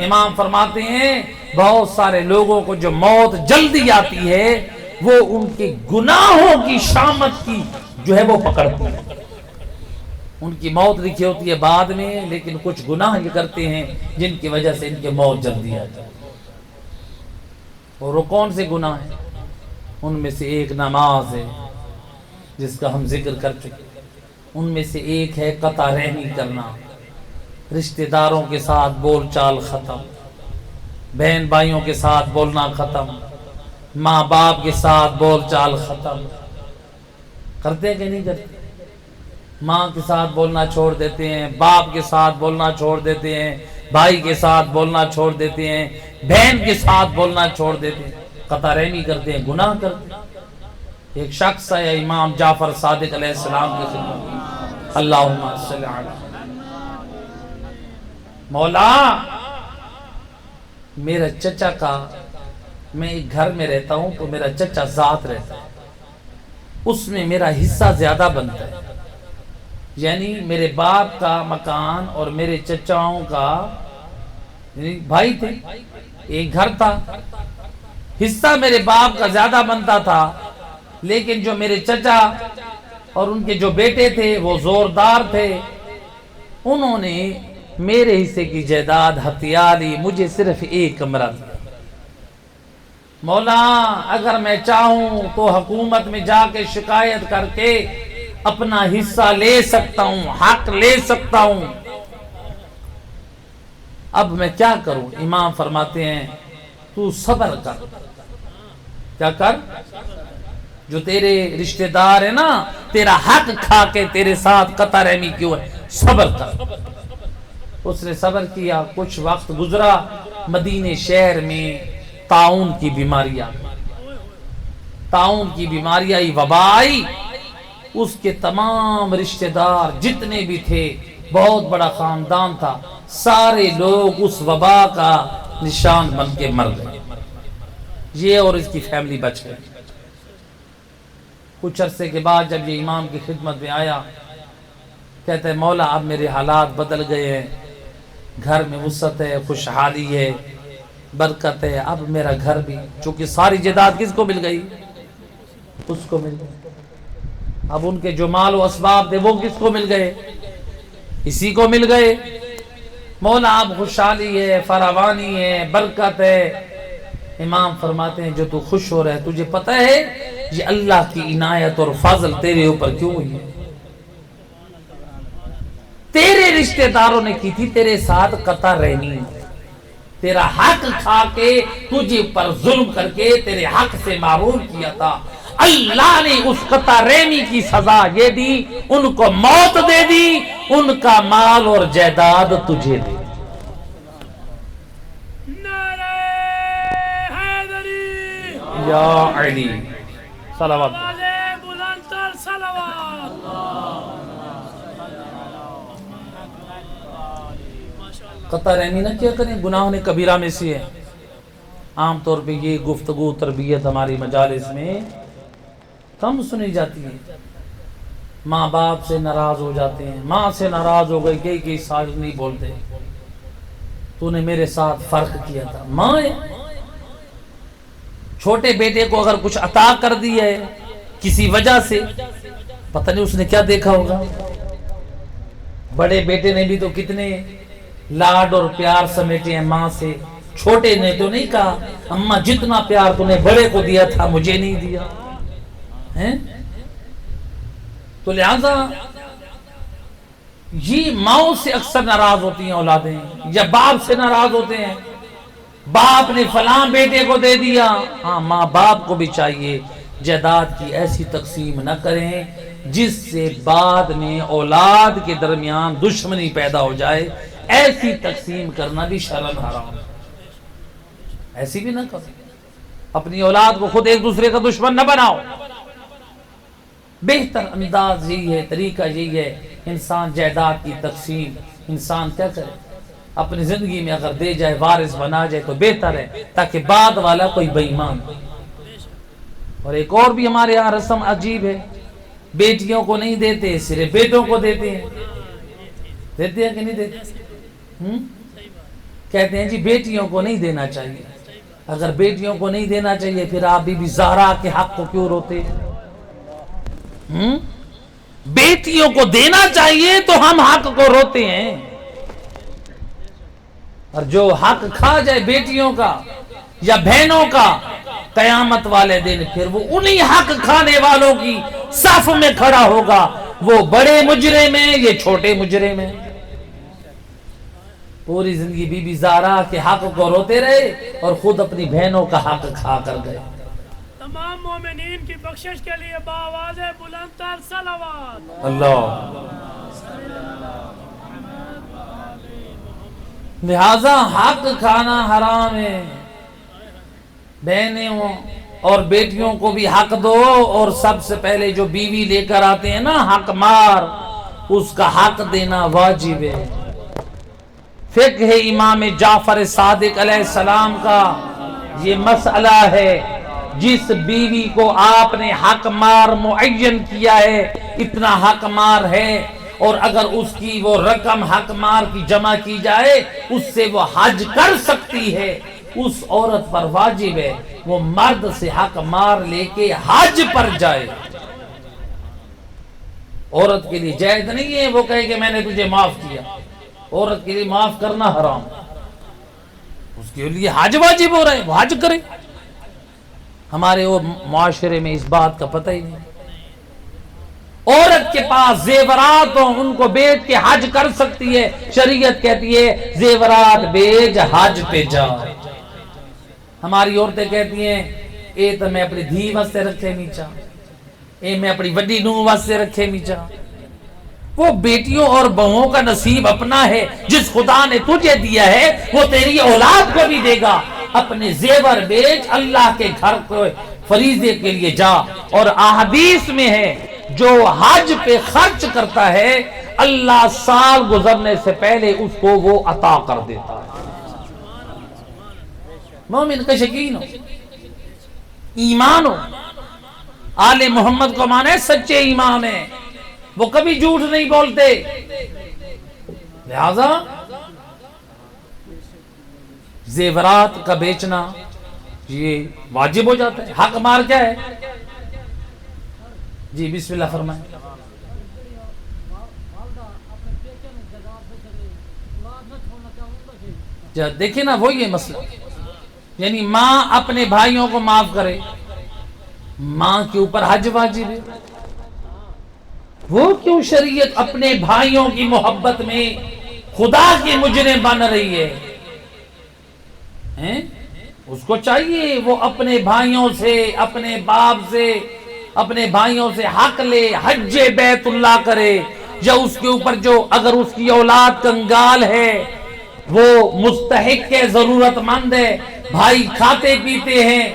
امام فرماتے ہیں بہت سارے لوگوں کو جو موت جلدی آتی ہے وہ ان کے گناہوں کی شامت کی جو ہے وہ پکڑتی ہے۔ ان کی موت لکھی ہوتی ہے بعد میں، لیکن کچھ گناہ یہ کرتے ہیں جن کی وجہ سے ان کے موت جلدی آتی ہے۔ اور وہ کون سے گناہ ہیں؟ ان میں سے ایک نماز ہے جس کا ہم ذکر کر چکے، ان میں سے ایک ہے قطع رحمی کرنا، رشتہ داروں کے ساتھ بول چال ختم، بہن بھائیوں کے ساتھ بولنا ختم، ماں باپ کے ساتھ بول چال ختم کرتے ہیں کہ نہیں کرتے؟ ماں کے ساتھ بولنا چھوڑ دیتے ہیں، باپ کے ساتھ بولنا چھوڑ دیتے ہیں، بھائی کے ساتھ بولنا چھوڑ دیتے ہیں، بہن کے ساتھ بولنا چھوڑ دیتے ہیں، قطع رحمی کرتے ہیں، گناہ کرتے ہیں۔ ایک شخص ہے امام جعفر صادق علیہ السلام کی خدمت میں، اللہم صلی علی مولا، میرا چچا کا، میں ایک گھر میں رہتا ہوں تو میرا چچا ذات رہتا ہے، اس میں میرا حصہ زیادہ بنتا ہے، یعنی میرے باپ کا مکان اور میرے چچاؤں کا، یعنی بھائی تھے، ایک گھر تھا، حصہ میرے باپ کا زیادہ بنتا تھا، لیکن جو میرے چچا اور ان کے جو بیٹے تھے وہ زوردار تھے، انہوں نے میرے حصے کی جائیداد ہتھیا لی، مجھے صرف ایک کمرہ تھا۔ مولا اگر میں چاہوں تو حکومت میں جا کے شکایت کر کے اپنا حصہ لے سکتا ہوں، حق لے سکتا ہوں، اب میں کیا کروں؟ امام فرماتے ہیں تو صبر کر۔ کیا کر؟ جو تیرے رشتہ دار ہے نا، تیرا حق کھا کے تیرے ساتھ قطع رحمی کیوں ہے، صبر کر۔ اس نے صبر کیا، کچھ وقت گزرا، مدینے شہر میں طاعون کی بیماری آئی، وبا آئی، اس کے تمام رشتہ دار جتنے بھی تھے، بہت بڑا خاندان تھا، سارے لوگ اس وبا کا نشان بن کے مر گئے، یہ اور اس کی فیملی بچ گئی۔ کچھ عرصے کے بعد جب یہ امام کی خدمت میں آیا، کہتے ہیں مولا اب میرے حالات بدل گئے ہیں، گھر میں وسعت ہے، خوشحالی ہے، برکت ہے، اب میرا گھر بھی، چونکہ ساری جائیداد کس کو مل گئی؟ اس کو مل گئی۔ اب ان کے جو مال و اسباب تھے وہ کس کو مل گئے؟ اسی کو مل گئے۔ مولا اب خوشحالی ہے، فراوانی ہے، برکت ہے۔ امام فرماتے ہیں جو تو خوش ہو رہا ہے، تجھے پتہ ہے یہ اللہ کی عنایت اور فضل تیرے اوپر کیوں ہوئی ہے؟ تیرے رشتہ داروں نے کی تھی تیرے ساتھ قطع رحمی، تیرا حق کھا کے تجھے پر ظلم کر کے تیرے حق سے محروم کیا تھا، اللہ نے اس قطع رحمی کی سزا یہ دی، ان کو موت دے دی، ان کا مال اور جائیداد تجھے دے۔ یا علی صلوات قطع رحمی نہ کیا کریں، گناہ نے کبیرہ میں سے ہے۔ عام طور پہ یہ گفتگو تربیت ہماری مجالس میں کم سنی جاتی ہے۔ ماں باپ سے ناراض ہو جاتے ہیں، ماں سے ناراض ہو گئے، کئی سال نہیں بولتے، تو نے میرے ساتھ فرق کیا تھا۔ ماں ہے، چھوٹے بیٹے کو اگر کچھ عطا کر دی ہے کسی وجہ سے، پتہ نہیں اس نے کیا دیکھا ہوگا۔ بڑے بیٹے نے بھی تو کتنے لاڈ اور پیار سمیٹے ہیں ماں سے، چھوٹے نے تو نہیں کہا اماں جتنا پیار تو نے بڑے کو دیا تھا مجھے نہیں دیا ہے۔ تو لہذا یہ ماں سے اکثر ناراض ہوتی ہیں اولادیں، یا باپ سے ناراض ہوتے ہیں، باپ نے فلاں بیٹے کو دے دیا۔ ہاں ماں باپ کو بھی چاہیے جائیداد کی ایسی تقسیم نہ کریں جس سے بعد میں اولاد کے درمیان دشمنی پیدا ہو جائے، ایسی تقسیم کرنا بھی شرم حرام ہے، ایسی بھی نہ کرو۔ اپنی اولاد کو خود ایک دوسرے کا دشمن نہ بناؤ۔ بہتر انداز یہی ہے، طریقہ یہی ہے، انسان جائیداد کی تقسیم انسان کیا کرے، اپنی زندگی میں اگر دے جائے، وارث بنا جائے تو بہتر ہے، تاکہ بعد والا کوئی بے ایمان ہو۔ اور ایک اور بھی ہمارے یہاں رسم عجیب ہے، بیٹیوں کو نہیں دیتے، صرف بیٹوں کو دیتے ہیں۔ دیتے ہیں کہ نہیں دیتے؟ کہتے ہیں جی بیٹیوں کو نہیں دینا چاہیے۔ اگر بیٹیوں کو نہیں دینا چاہیے پھر آپ بی بی زہرا کے حق کو کیوں روتے ہیں؟ بیٹیوں کو دینا چاہیے تو ہم حق کو روتے ہیں، اور جو حق کھا جائے بیٹیوں کا یا بہنوں کا، قیامت والے دن پھر وہ انہی حق کھانے والوں کی صف میں کھڑا ہوگا، وہ بڑے مجرم ہیں، یہ چھوٹے مجرم ہیں۔ پوری زندگی بی بی زہرا کے حق کو روتے رہے اور خود اپنی بہنوں کا حق کھا کر گئے۔ تمام مومنین کی بخشش کے لیے بآواز بلند تر صلوات۔ اللہ۔ لہذا حق کھانا حرام ہے، بہنیں ہوں اور بیٹیوں کو بھی حق دو، اور سب سے پہلے جو بیوی لے کر آتے ہیں نا حق مار، اس کا حق دینا واجب ہے۔ فقہ امام جعفر صادق علیہ السلام کا یہ مسئلہ ہے، جس بیوی کو آپ نے حق مار معین کیا ہے اتنا حق مار ہے، اور اگر اس کی وہ رقم حق مار کی جمع کی جائے اس سے وہ حج کر سکتی ہے، اس عورت پر واجب ہے وہ مرد سے حق مار لے کے حج پر جائے۔ عورت کے لیے جائز نہیں ہے وہ کہے کہ میں نے تجھے معاف کیا، عورت کے لیے معاف کرنا حرام، اس کے لیے حج واجب ہو رہا ہے، وہ حج کرے۔ ہمارے وہ معاشرے میں اس بات کا پتہ ہی نہیں۔ عورت کے پاس زیورات ہوں ان کو بیچ کے حج کر سکتی ہے، شریعت کہتی ہے زیورات بیچ حج پہ جا۔ ہماری عورتیں کہتی ہیں اے تو میں اپنی دھی واسطے رکھے نہیں چاہ، اے میں اپنی وڈی نوح واسطے رکھے نہیں چاہ۔ وہ بیٹیوں اور بہووں کا نصیب اپنا ہے، جس خدا نے تجھے دیا ہے وہ تیری اولاد کو بھی دے گا۔ اپنے زیور بیچ، اللہ کے گھر کو فریضے کے لیے جا۔ اور احادیث میں ہے جو حج پہ خرچ کرتا ہے اللہ سال گزرنے سے پہلے اس کو وہ عطا کر دیتا ہے۔ مومن کا یقین ہو، ایمان ہو، آل محمد کو مانے سچے ایمان ہیں، وہ کبھی جھوٹ نہیں بولتے۔ لہذا زیورات کا بیچنا یہ واجب ہو جاتا ہے۔ حق مار کیا ہے؟ جی بسم اللہ فرمائیں۔ دیکھیں نا وہ یہ مسئلہ، یعنی ماں اپنے بھائیوں کو معاف کرے، ماں کے اوپر حج واجب ہے، وہ کیوں شریعت اپنے بھائیوں کی محبت میں خدا کی مجرم بن رہی ہے؟ اس کو چاہیے وہ اپنے بھائیوں سے، اپنے باپ سے، اپنے بھائیوں سے حق لے، حج بیت اللہ کرے، یا اس کے اوپر جو اگر اس کی اولاد کنگال ہے، وہ مستحق ہے، ضرورت مند ہے، بھائی کھاتے پیتے ہیں،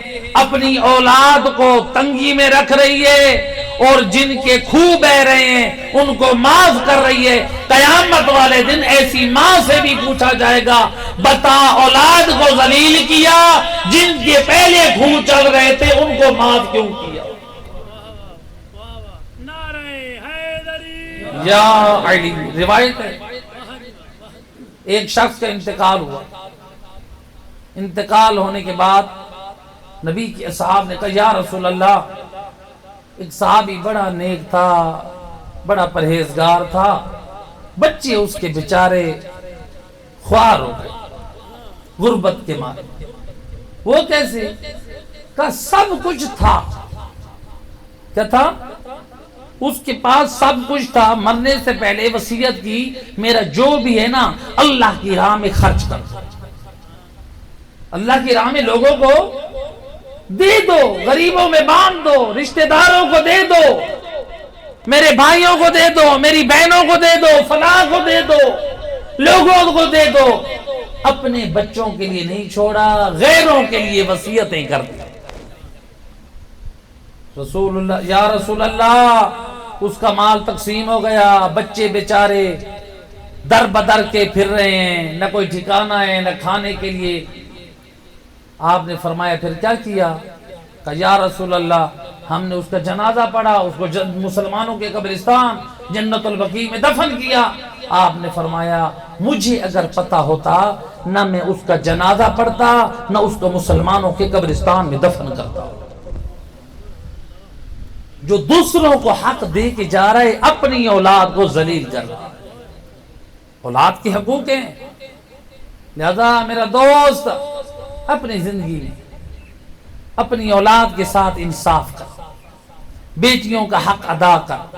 اپنی اولاد کو تنگی میں رکھ رہی ہے اور جن کے خون بہ رہے ہیں ان کو معاف کر رہی ہے، قیامت والے دن ایسی ماں سے بھی پوچھا جائے گا بتا اولاد کو ذلیل کیا، جن کے پہلے خون چل رہے تھے ان کو معاف کیوں کیا؟ یا علی روایت ہے ایک شخص کا انتقال ہوا، انتقال ہونے کے بعد نبی کے اصحاب نے کہا یا رسول اللہ، ایک صحابی بڑا نیک تھا، بڑا پرہیزگار تھا، بچے اس کے بیچارے خوار ہو گئے غربت کے مارے۔ وہ کیسے؟ کہا سب کچھ تھا۔ کیا تھا؟ اس کے پاس سب کچھ تھا، مرنے سے پہلے وصیت کی میرا جو بھی ہے نا اللہ کی راہ میں خرچ کر دو، اللہ کی راہ میں لوگوں کو دے دو، غریبوں میں بانٹ دو، رشتہ داروں کو دے دو، میرے بھائیوں کو دے دو، میری بہنوں کو دے دو، فلاں کو دے دو، لوگوں کو دے دو۔ اپنے بچوں کے لیے نہیں چھوڑا، غیروں کے لیے وصیتیں کر دی۔ رسول اللہ یا رسول اللہ، اس کا مال تقسیم ہو گیا، بچے بیچارے در بدر کے پھر رہے ہیں، نہ کوئی ٹھکانہ ہے نہ کھانے کے لیے۔ آپ نے فرمایا پھر کیا کیا؟ کہا یا رسول اللہ ہم نے اس کا جنازہ پڑھا، اس کو مسلمانوں کے قبرستان جنت البقیع میں دفن کیا۔ آپ نے فرمایا مجھے اگر پتہ ہوتا نہ میں اس کا جنازہ پڑھتا نہ اس کو مسلمانوں کے قبرستان میں دفن کرتا۔ جو دوسروں کو حق دے کے جا رہا ہے اپنی اولاد کو ذلیل کر رہا ہے۔ اولاد کی حقوق ہیں، لہذا میرا دوست اپنی زندگی میں اپنی اولاد کے ساتھ انصاف کر، بیٹیوں کا حق ادا کر،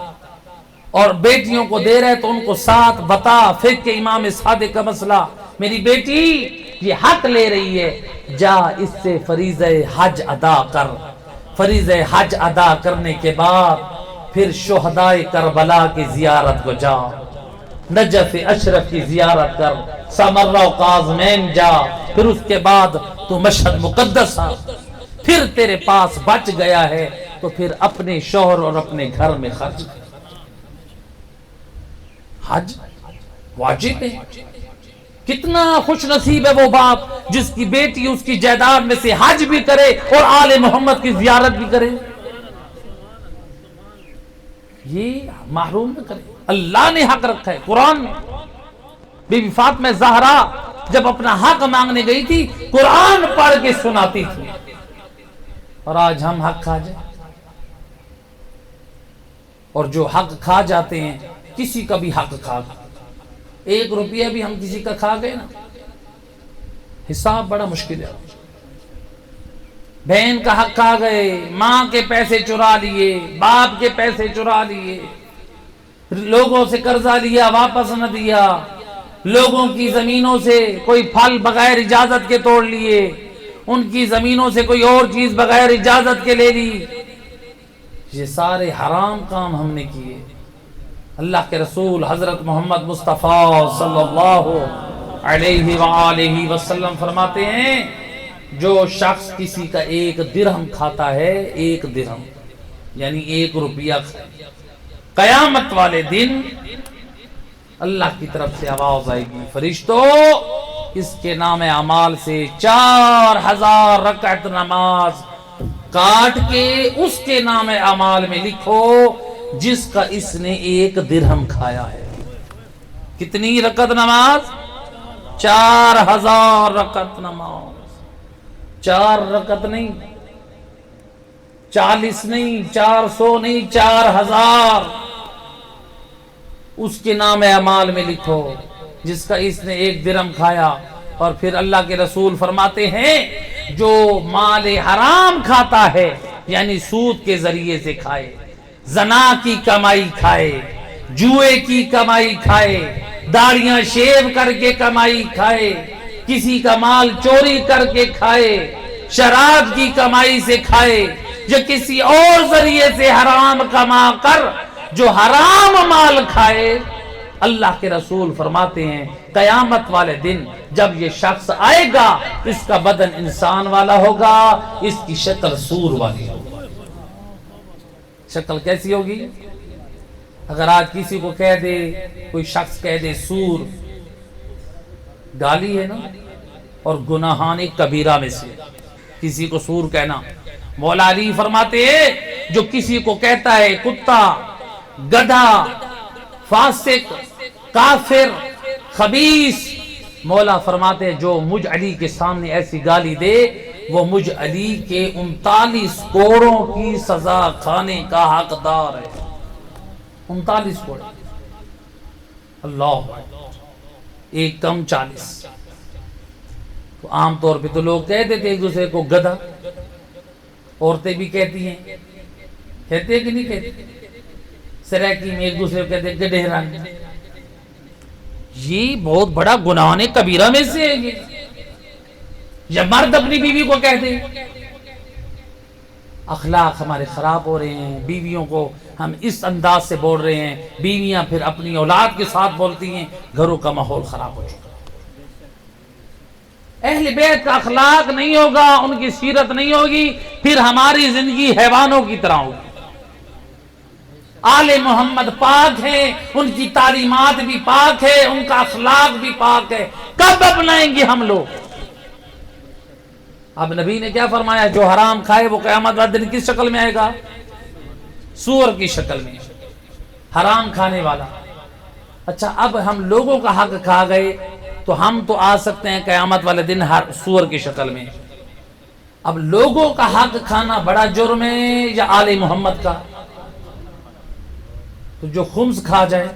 اور بیٹیوں کو دے رہے تو ان کو ساتھ بتا۔ فقہ امام صادق کا مسئلہ، میری بیٹی یہ حق لے رہی ہے، جا اس سے فریضہ حج ادا کر، فریضہ حج ادا کرنے کے بعد پھر شہدائے کربلا کی زیارت کو جا، نجف اشرف کی زیارت کر، سامرا و قازمین جا، پھر اس کے بعد تو مشہد مقدس آ، پھر تیرے پاس بچ گیا ہے تو پھر اپنے شوہر اور اپنے گھر میں خرچ کر۔ حج واجب ہے۔ کتنا خوش نصیب ہے وہ باپ جس کی بیٹی اس کی جائیداد میں سے حج بھی کرے اور آل محمد کی زیارت بھی کرے۔ یہ محروم نہ کرے، اللہ نے حق رکھا ہے قرآن میں۔ بی بی فاطمہ زہرا جب اپنا حق مانگنے گئی تھی قرآن پڑھ کے سناتی تھی، اور آج ہم حق کھا جائیں، اور جو حق کھا جاتے ہیں، کسی کا بھی حق کھا گئے، 1 روپیہ بھی ہم کسی کا کھا گئے نا، حساب بڑا مشکل ہے۔ بہن کا حق کھا گئے، ماں کے پیسے چرا لیے، باپ کے پیسے چرا لیے، لوگوں سے قرضہ لیا واپس نہ دیا، لوگوں کی زمینوں سے کوئی پھل بغیر اجازت کے توڑ لیے، ان کی زمینوں سے کوئی اور چیز بغیر اجازت کے لے لی، یہ سارے حرام کام ہم نے کیے۔ اللہ کے رسول حضرت محمد مصطفیٰ صلی اللہ علیہ وآلہ وسلم فرماتے ہیں جو شخص کسی کا 1 درہم کھاتا ہے، 1 درہم یعنی 1 روپیہ، قیامت والے دن اللہ کی طرف سے آواز آئے گی، فرشتو اس کے نام اعمال سے 4000 رکعت نماز کاٹ کے اس کے نام اعمال میں لکھو جس کا اس نے 1 درہم کھایا ہے۔ کتنی رکعت نماز؟ 4000 رکعت نماز۔ 4 رکعت نہیں، 40 نہیں، 400 نہیں، 4000 اس کے نام اعمال میں لکھو جس کا اس نے 1 درہم کھایا۔ اور پھر اللہ کے رسول فرماتے ہیں جو مال حرام کھاتا ہے یعنی سود کے ذریعے سے کھائے، زنا کی کمائی کھائے، جوئے کی کمائی کھائے، داڑیاں شیو کر کے کمائی کھائے، کسی کا مال چوری کر کے کھائے، شراب کی کمائی سے کھائے، یا کسی اور ذریعے سے حرام کما کر جو حرام مال کھائے، اللہ کے رسول فرماتے ہیں قیامت والے دن جب یہ شخص آئے گا اس کا بدن انسان والا ہوگا، اس کی شکل سور والی ہوگی۔ شکل کیسی ہوگی؟ اگر آج کسی کو کہہ دے، کوئی شخص کہہ دے سور، گالی ہے نا، اور گناہان کبیرہ میں سے کسی کو سور کہنا۔ مولا علی فرماتے ہیں جو کسی کو کہتا ہے کتا، گدھا، فاسق، کافر، خبیث، مولا فرماتے ہیں جو مجھ علی کے سامنے ایسی گالی دے وہ مجھ علی کے 39 کوڑوں کی سزا کھانے کا حقدار ہے۔ 39 کوڑے، اللہ، 1 کم 40۔ تو عام طور پہ تو لوگ کہہ دیتے ایک دوسرے کو گدھا، عورتیں بھی کہتی ہیں، کہتے ہیں کہ نہیں کہتے؟ سریکی میں ایک دوسرے کو کہتے ہیں گڈھیران۔ یہ بہت بڑا گناہ کبیرہ میں سے ہے یہ۔ یا مرد اپنی بیوی کو کہتے ہیں، اخلاق ہمارے خراب ہو رہے ہیں، بیویوں کو ہم اس انداز سے بول رہے ہیں، بیویاں پھر اپنی اولاد کے ساتھ بولتی ہیں، گھروں کا ماحول خراب ہو چکا۔ اہل بیت کا اخلاق نہیں ہوگا، ان کی سیرت نہیں ہوگی، پھر ہماری زندگی حیوانوں کی طرح ہوگی۔ آل محمد پاک ہیں، ان کی تعلیمات بھی پاک ہے، ان کا اخلاق بھی پاک ہے، کب اپنائیں گے ہم لوگ؟ اب نبی نے کیا فرمایا؟ جو حرام کھائے وہ قیامت والے دن کس شکل میں آئے گا؟ سور کی شکل میں، حرام کھانے والا۔ اچھا اب ہم لوگوں کا حق کھا گئے تو ہم تو آ سکتے ہیں قیامت والے دن سور کی شکل میں۔ اب لوگوں کا حق کھانا بڑا جرم ہے یا آل محمد کا؟ تو جو خمس کھا جائے،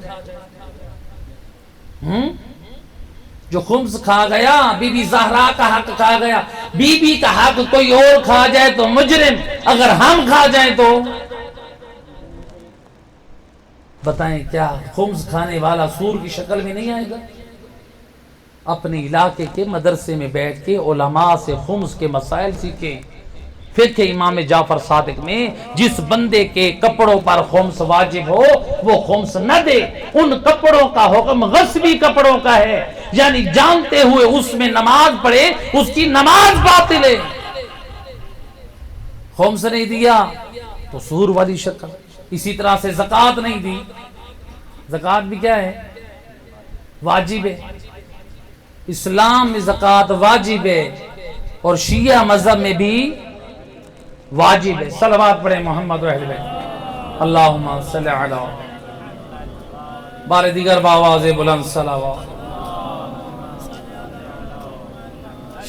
جو خمس کھا گیا، بی بی زہرا کا حق کھا گیا، بی بی کا حق کوئی اور کھا جائے تو مجرم، اگر ہم کھا جائیں تو بتائیں کیا خمس کھانے والا سور کی شکل میں نہیں آئے گا؟ اپنے علاقے کے مدرسے میں بیٹھ کے علماء سے خمس کے مسائل سیکھیں، فقہ امام جعفر صادق میں جس بندے کے کپڑوں پر خمس واجب ہو وہ خمس نہ دے، ان کپڑوں کا حکم غصبی کپڑوں کا ہے، یعنی جانتے ہوئے اس میں نماز پڑھے اس کی نماز باطل ہے۔ خمس نہیں دیا تو سور والی شکل۔ اسی طرح سے زکوٰۃ نہیں دی، زکوٰۃ بھی کیا ہے؟ واجب ہے۔ اسلام میں زکوٰۃ واجب ہے اور شیعہ مذہب میں بھی واجب ہے۔ صلوات پڑھیں محمد و اہل بیت، اللہم صلی علی بار دیگر باواز بلند صلوات۔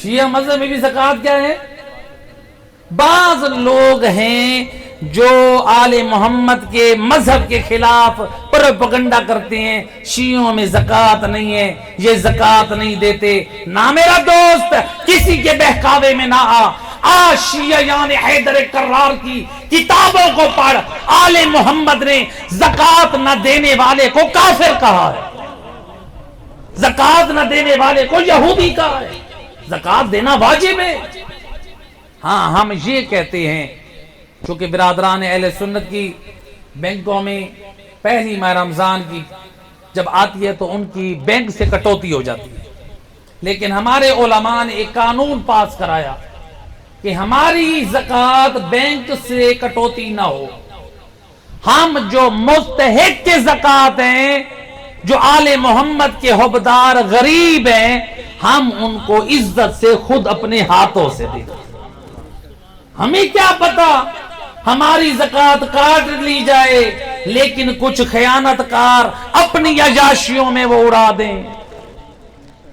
شیعہ مذہب میں بھی زکوٰۃ کیا ہے؟ بعض لوگ ہیں جو آل محمد کے مذہب کے خلاف پروپیگنڈا کرتے ہیں، شیعوں میں زکوٰۃ نہیں ہے، یہ زکوٰۃ نہیں دیتے۔ نہ میرا دوست کسی کے بہکاوے میں نہ آ شیعہ یعنی حیدر کرار کی کتابوں کو پڑھ، آل محمد نے زکوٰۃ نہ دینے والے کو کافر کہا ہے، زکوٰۃ نہ دینے والے کو یہودی کہا ہے۔ زکوٰۃ دینا واجب ہے۔ ہاں ہم یہ کہتے ہیں چونکہ برادران اہل سنت کی بینکوں میں پہلی ماہ رمضان کی جب آتی ہے تو ان کی بینک سے کٹوتی ہو جاتی ہے، لیکن ہمارے علماء نے ایک قانون پاس کرایا کہ ہماری زکوٰۃ بینک سے کٹوتی نہ ہو۔ ہم جو مستحق کے زکوٰۃ ہیں، جو آل محمد کے حبدار غریب ہیں، ہم ان کو عزت سے خود اپنے ہاتھوں سے دیں۔ ہمیں کیا پتا ہماری زکوٰۃ کاٹ لی جائے لیکن کچھ خیانت کار اپنی عیاشیوں میں وہ اڑا دیں۔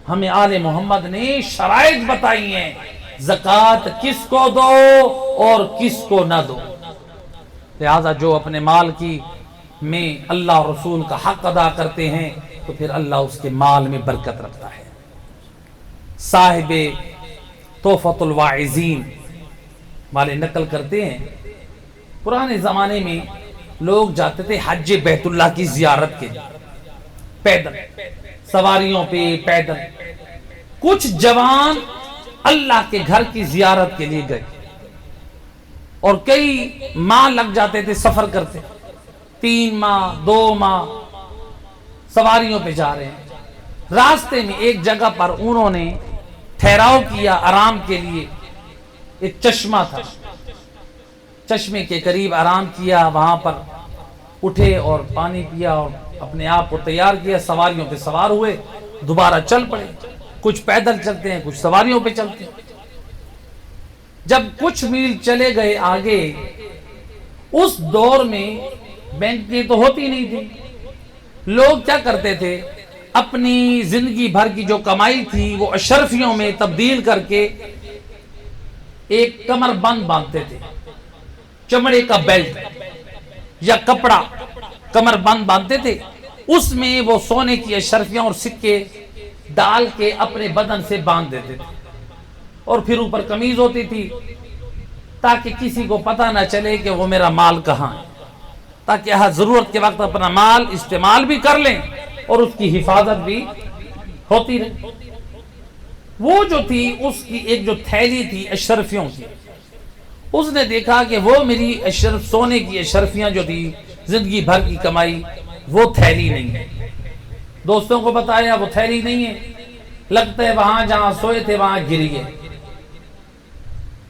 ہمیں آل محمد نے شرائط بتائی ہیں زکوٰۃ کس کو دو اور کس کو نہ دو۔ لہذا جو اپنے مال کی میں اللہ اور رسول کا حق ادا کرتے ہیں تو پھر اللہ اس کے مال میں برکت رکھتا ہے۔ صاحب تحفۃ الواعظین والے نقل کرتے ہیں پرانے زمانے میں لوگ جاتے تھے حج بیت اللہ کی زیارت کے لیے پیدل، سواریوں پہ پیدل۔ کچھ جوان اللہ کے گھر کی زیارت کے لیے گئے اور کئی ماہ لگ جاتے تھے سفر کرتے، 3 ماہ 2 ماہ سواریوں پہ جا رہے ہیں۔ راستے میں ایک جگہ پر انہوں نے ٹھہراؤ کیا آرام کے لیے، ایک چشمہ تھا، چشمے کے قریب آرام کیا، وہاں پر اٹھے اور پانی پیا اور اپنے آپ کو تیار کیا، سواریوں پہ سوار ہوئے، دوبارہ چل پڑے۔ کچھ پیدل چلتے ہیں، کچھ سواریوں پہ چلتے ہیں۔ جب کچھ میل چلے گئے آگے، اس دور میں بینکیں تو ہوتی نہیں تھی، لوگ کیا کرتے تھے اپنی زندگی بھر کی جو کمائی تھی وہ اشرفیوں میں تبدیل کر کے ایک کمر بند باندھتے تھے، چمڑے کا بیلٹ یا کپڑا کمر بند باندھتے تھے، اس میں وہ سونے کی اشرفیاں اور سکے ڈال کے اپنے بدن سے باندھ دیتے تھے، اور پھر اوپر قمیض ہوتی تھی تاکہ کسی کو پتہ نہ چلے کہ وہ میرا مال کہاں ہے، تاکہ ہر ضرورت کے وقت اپنا مال استعمال بھی کر لیں اور اس کی حفاظت بھی ہوتی رہے۔ وہ جو تھی اس کی ایک جو تھیلی تھی اشرفیوں کی، اس نے دیکھا کہ وہ میری سونے کی اشرفیاں جو تھی زندگی بھر کی کمائی، وہ تھیلی نہیں ہے۔ دوستوں کو بتایا وہ تھیلی نہیں ہے، لگتا ہے وہاں جہاں سوئے تھے وہاں گری ہے۔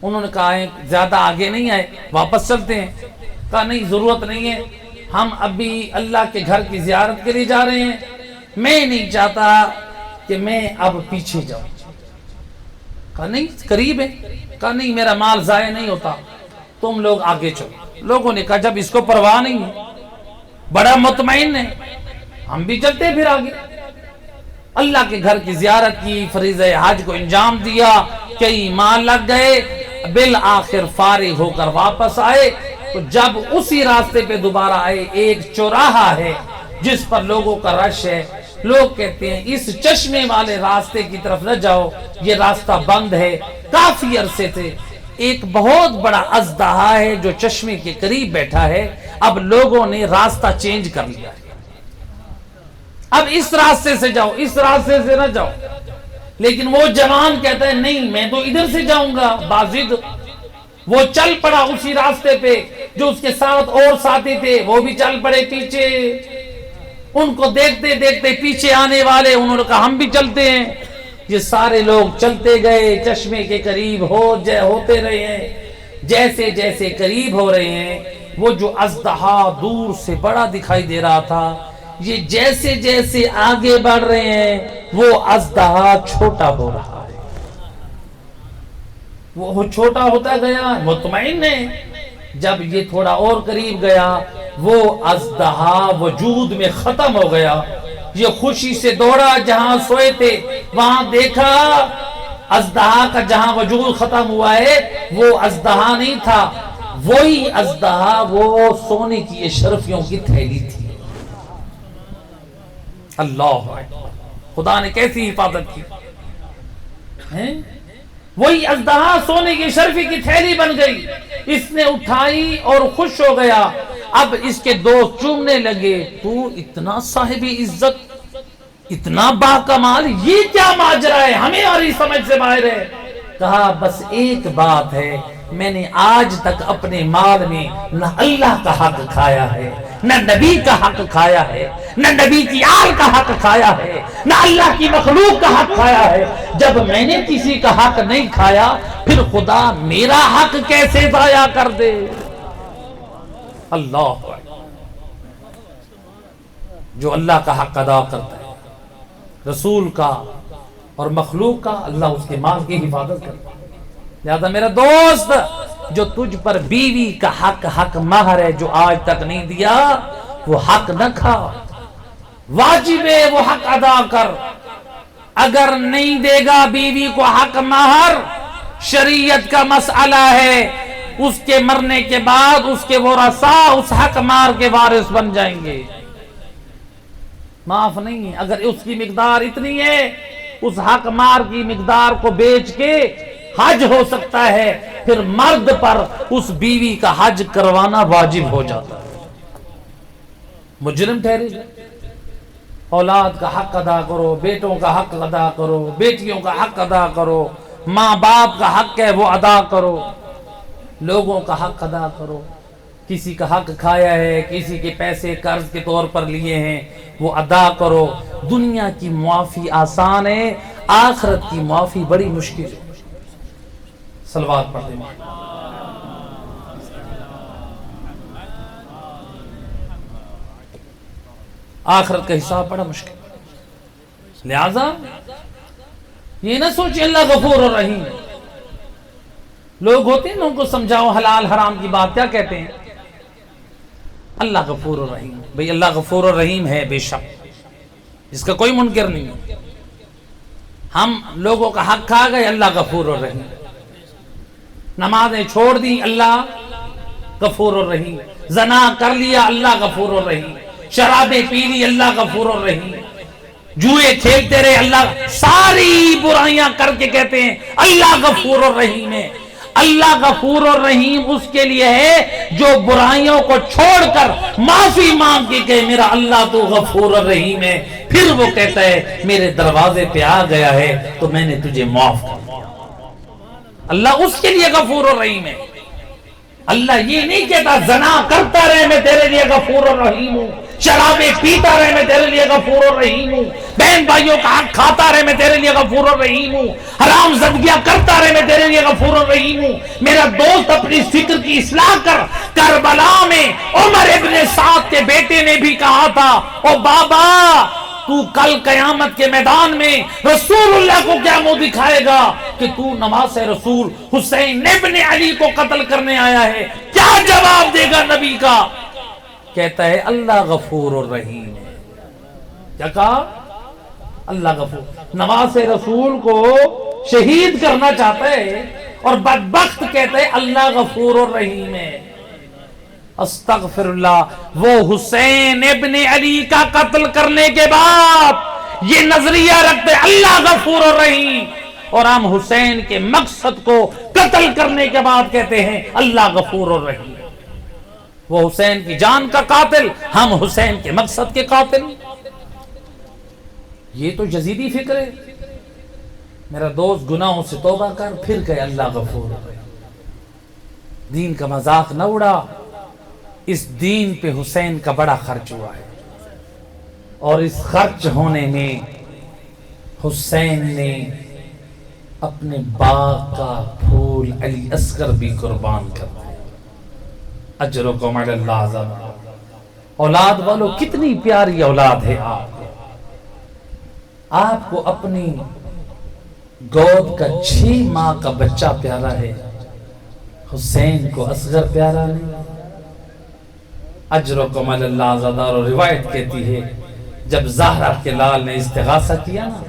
انہوں نے کہا ہے زیادہ آگے نہیں آئے، واپس چلتے ہیں۔ کہا نہیں ضرورت نہیں ہے، ہم ابھی اللہ کے گھر کی زیارت کے لیے جا رہے ہیں، میں نہیں چاہتا کہ میں اب پیچھے جاؤں۔ کہا نہیں قریب ہے، کہا نہیں میرا مال ضائع نہیں ہوتا، تم لوگ آگے چلو۔ لوگوں نے کہا جب اس کو پرواہ نہیں ہے، بڑا مطمئن ہے، ہم بھی چلتے پھر آگے۔ اللہ کے گھر کی زیارت کی، فریضہ حج کو انجام دیا، کئی ماہ لگ گئے، بالآخر فارغ ہو کر واپس آئے تو جب اسی راستے پہ دوبارہ آئے، ایک چوراہا ہے جس پر لوگوں کا رش ہے، لوگ کہتے ہیں اس چشمے والے راستے کی طرف نہ جاؤ، یہ راستہ بند ہے۔ کافی عرصے سے ایک بہت بڑا اژدہا ہے جو چشمے کے قریب بیٹھا ہے، اب لوگوں نے راستہ چینج کر لیا ہے، اب اس راستے سے جاؤ، اس راستے سے نہ جاؤ۔ لیکن وہ جوان کہتا ہے نہیں میں تو ادھر سے جاؤں گا، بازد وہ چل پڑا اسی راستے پہ، جو اس کے ساتھ اور ساتھی تھے وہ بھی چل پڑے پیچھے. ان کو دیکھتے دیکھتے پیچھے آنے والے انہوں نے کہا ہم بھی چلتے ہیں. یہ سارے لوگ چلتے گئے، چشمے کے قریب ہوتے رہے ہیں. جیسے جیسے قریب ہو رہے ہیں، وہ جو اژدہا دور سے بڑا دکھائی دے رہا تھا، یہ جیسے جیسے آگے بڑھ رہے ہیں وہ اژدہا چھوٹا ہو رہا ہے. وہ چھوٹا ہوتا گیا، مطمئن ہے. جب یہ تھوڑا اور قریب گیا وہ اژدہا وجود میں ختم ہو گیا. یہ خوشی سے دوڑا، جہاں سوئے تھے وہاں دیکھا اژدہا کا جہاں وجود ختم ہوا ہے وہ اژدہا نہیں تھا، وہی اژدہا وہ سونے کی اشرفیوں کی تھیلی تھی. اللہ اکبر، خدا نے کیسی حفاظت کی. وہی اژدہا سونے کی اشرفی کی تھیلی بن گئی. اس نے اٹھائی اور خوش ہو گیا. اب اس کے دوست چومنے لگے. تو اتنا صاحب عزت، اتنا باکمال، یہ کیا ماجرا ہے، ہمیں ہماری سمجھ سے باہر ہے. کہا بس ایک بات ہے، میں نے آج تک اپنے مال میں نہ اللہ کا حق کھایا ہے، نہ نبی کا حق کھایا ہے، نہ نبی کی آل کا حق کھایا ہے، نہ اللہ کی مخلوق کا حق کھایا ہے. جب میں نے کسی کا حق نہیں کھایا پھر خدا میرا حق کیسے ضائع کر دے. اللہ جو اللہ کا حق ادا کرتا ہے، رسول کا اور مخلوق کا، اللہ اس کے مال کی حفاظت کرتا ہے. لہذا میرا دوست، جو تجھ پر بیوی کا حق مہر ہے جو آج تک نہیں دیا، وہ حق نہ کھا. واجب ہے وہ حق ادا کر. اگر نہیں دے گا بیوی کو حق مہر، شریعت کا مسئلہ ہے، اس کے مرنے کے بعد اس کے ورثاء اس حق مہر کے وارث بن جائیں گے. معاف نہیں ہے. اگر اس کی مقدار اتنی ہے، اس حق مہر کی مقدار کو بیچ کے حج ہو سکتا ہے، پھر مرد پر اس بیوی کا حج کروانا واجب ہو جاتا ہے. مجرم ٹھہرے گا. اولاد کا حق ادا کرو، بیٹوں کا حق ادا کرو، بیٹیوں کا حق ادا کرو، ماں باپ کا حق ہے وہ ادا کرو، لوگوں کا حق ادا کرو. کسی کا حق کھایا ہے، کسی کے پیسے قرض کے طور پر لیے ہیں، وہ ادا کرو. دنیا کی معافی آسان ہے، آخرت کی معافی بڑی مشکل ہے. صلوات پڑھتے ہیں. آخرت کا حساب بڑا مشکل. لہذا یہ نہ سوچیں اللہ غفور اور رحیم. لوگ ہوتے ہیں، لوگوں کو سمجھاؤ حلال حرام کی بات، کیا کہتے ہیں؟ اللہ غفور اور رحیم. بھئی اللہ غفور اور رحیم ہے بے شک، اس کا کوئی منکر نہیں ہے. ہم لوگوں کا حق کھا گئے، اللہ غفور اور رحیم. نمازیں چھوڑ دی، اللہ غفور اور رحیم. زنا کر لیا، اللہ غفور اور رحیم. شرابیں پی لی، اللہ غفور اور رحیم. جوئے کھیلتے رہے، اللہ. ساری برائیاں کر کے کہتے ہیں اللہ غفور اور رحیم ہے. اللہ غفور اور رحیم اس کے لیے ہے جو برائیوں کو چھوڑ کر معافی مانگ کے کہ میرا اللہ تو غفور اور رحیم ہے، پھر وہ کہتا ہے میرے دروازے پہ آ گیا ہے تو میں نے تجھے معاف کر دیا. اللہ اس کے لیے غفور اور رحیم ہے. اللہ یہ نہیں کہتا زنا کرتا رہے میں تیرے لیے غفور اور رحیم ہوں، شرابیں پیتا رہے میں تیرے لیے غفور اور رحیم ہوں، بہن بھائیوں کا حق کھاتا رہے میں تیرے لیے غفور اور رحیم ہوں، حرام زدگیاں کرتا رہے میں تیرے لیے غفور اور رحیم ہوں. میرا دوست اپنی فکر کی اصلاح کر. کربلا میں عمر ابن سعد کے بیٹے نے بھی کہا تھا او بابا تو کل قیامت کے میدان میں رسول اللہ کو کیا منہ دکھائے گا کہ تو نواز رسول حسین ابن علی کو قتل کرنے آیا ہے؟ کیا جواب دے گا نبی کا؟ کہتا ہے اللہ غفور الرحیم ہے. کیا کہا؟ اللہ غفور. نواز رسول کو شہید کرنا چاہتا ہے اور بدبخت کہتا ہے اللہ غفور الرحیم ہے. استغفر اللہ. وہ حسین ابن علی کا قتل کرنے کے بعد یہ نظریہ رکھتے اللہ غفور الرحیم، اور ہم حسین کے مقصد کو قتل کرنے کے بعد کہتے ہیں اللہ غفور الرحیم. وہ حسین کی جان کا قاتل، ہم حسین کے مقصد کے قاتل. یہ تو یزیدی فکر ہے. میرا دوست گناہوں سے توبہ کر، پھر کہ اللہ غفور الرحیم. دین کا مذاق نہ اڑا، اس دین پہ حسین کا بڑا خرچ ہوا ہے، اور اس خرچ ہونے میں حسین نے اپنے باغ کا پھول علی اصغر بھی قربان کر دیا۔ اجرکم علی اللہ اعظم۔ اولاد والو کتنی پیاری اولاد ہے آپ کو اپنی گود کا 6 ماہ کا بچہ پیارا ہے، حسین کو اصغر پیارا نہیں۔ اجرکم علی اللہ اعظم۔ اور روایت کہتی ہے جب زہرا کے لال نے استغاثہ کیا نا،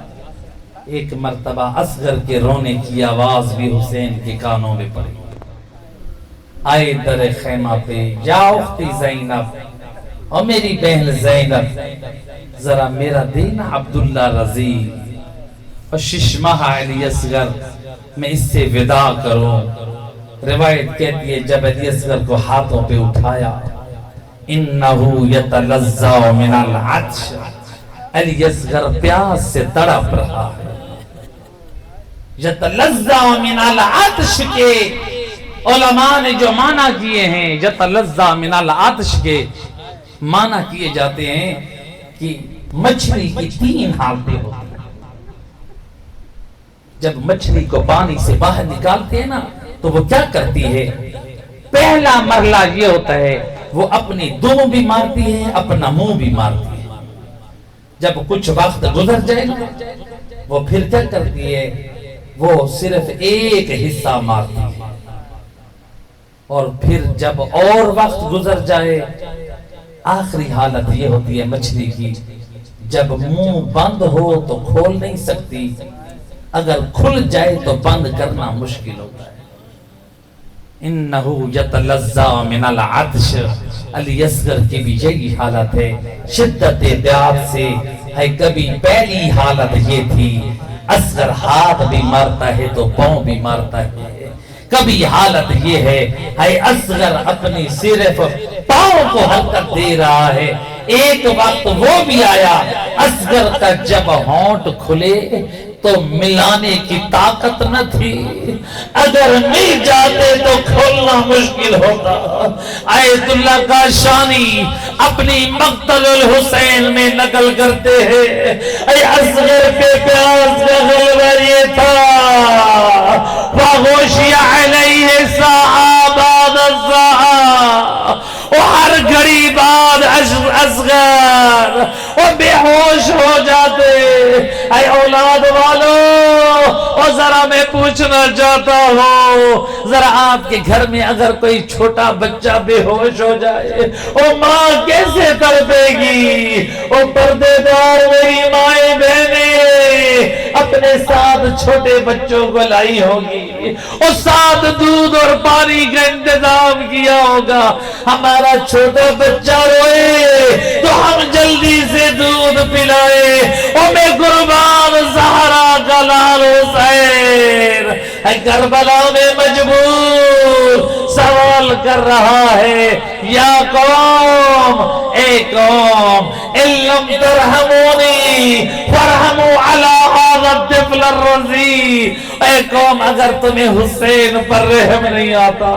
ایک مرتبہ اصغر کے رونے کی آواز بھی حسین کے کانوں میں پڑی۔ آئے در خیمہ پہ یا اختی زینب، اور میری بہن زینب، ذرا میرا دینا عبداللہ رضی اور 6 ماہ علی اصغر، میں اس سے وداع کروں۔ روایت کہتی ہے جب علی اصغر کو ہاتھوں پہ اٹھایا، انہو یتلذع من العطش، علی اصغر پیاس سے تڑپ رہا ہے۔ یتلذع من العطش کے علماء نے جو معنی کیے ہیں، یتلذع من العطش کے معنی کیے جاتے ہیں کہ مچھلی کی 3 حالتیں ہوتی ہیں۔ جب مچھلی کو پانی سے باہر نکالتے ہیں نا تو وہ کیا کرتی ہے؟ پہلا مرحلہ یہ ہوتا ہے وہ اپنی دم بھی مارتی ہے، اپنا منہ بھی مارتی ہے۔ جب کچھ وقت گزر جائے نا وہ پھر کیا کرتی ہے؟ وہ صرف ایک حصہ مارتی ہے، اور پھر جب اور وقت گزر جائے آخری حالت یہ ہوتی ہے مچھلی کی، جب منہ بند ہو تو کھول نہیں سکتی، اگر کھل جائے تو بند کرنا مشکل ہوتا ہے۔ انہو یتلذع من العطش، علی اصغر کی بھی یہی حالت ہے، شدت پیار سے ہے۔ کبھی پہلی حالت یہ تھی اصغر ہاتھ بھی مارتا ہے تو پاؤں بھی مارتا ہے، کبھی حالت یہ ہے اصغر اپنی صرف پاؤں کو حرکت دے رہا ہے۔ ایک وقت وہ بھی آیا اصغر کا جب ہونٹ کھلے تو ملانے کی طاقت نہ تھی، اگر مل جاتے تو کھولنا مشکل ہوتا۔ آیت اللہ کاشانی اپنی مقتل الحسین میں نقل کرتے ہیں، اے اصغر کے پیاس کا غلبہ یہ تھا، وَغُشِيَ عَلَيْهِ سَاعَةً بَعْدَ السَّاعَةِ، وہ ہر گھڑی بعد اصغر وہ بے ہوش ہو جاتے۔ اے اولاد والو، اور ذرا میں پوچھنا چاہتا ہوں، ذرا آپ کے گھر میں اگر کوئی چھوٹا بچہ بے ہوش ہو جائے وہ ماں کیسے تڑپے گی؟ وہ پردے دار میری مائیں بہنیں اپنے ساتھ چھوٹے بچوں کو لائی ہوگی، اور ساتھ دودھ اور پانی کا انتظام کیا ہوگا۔ ہمارا چھوٹا بچہ روئے تو ہم جلدی سے دودھ پلائے، اور میں قربان زہرا کا لال حسین کربلا میں مجبور سوال کر رہا ہے، یا قوم، اے قوم، ان لم ترحمونی فرحموا علی ھذا الطفل الرضیع، اے قوم اگر تمہیں حسین پر رحم نہیں آتا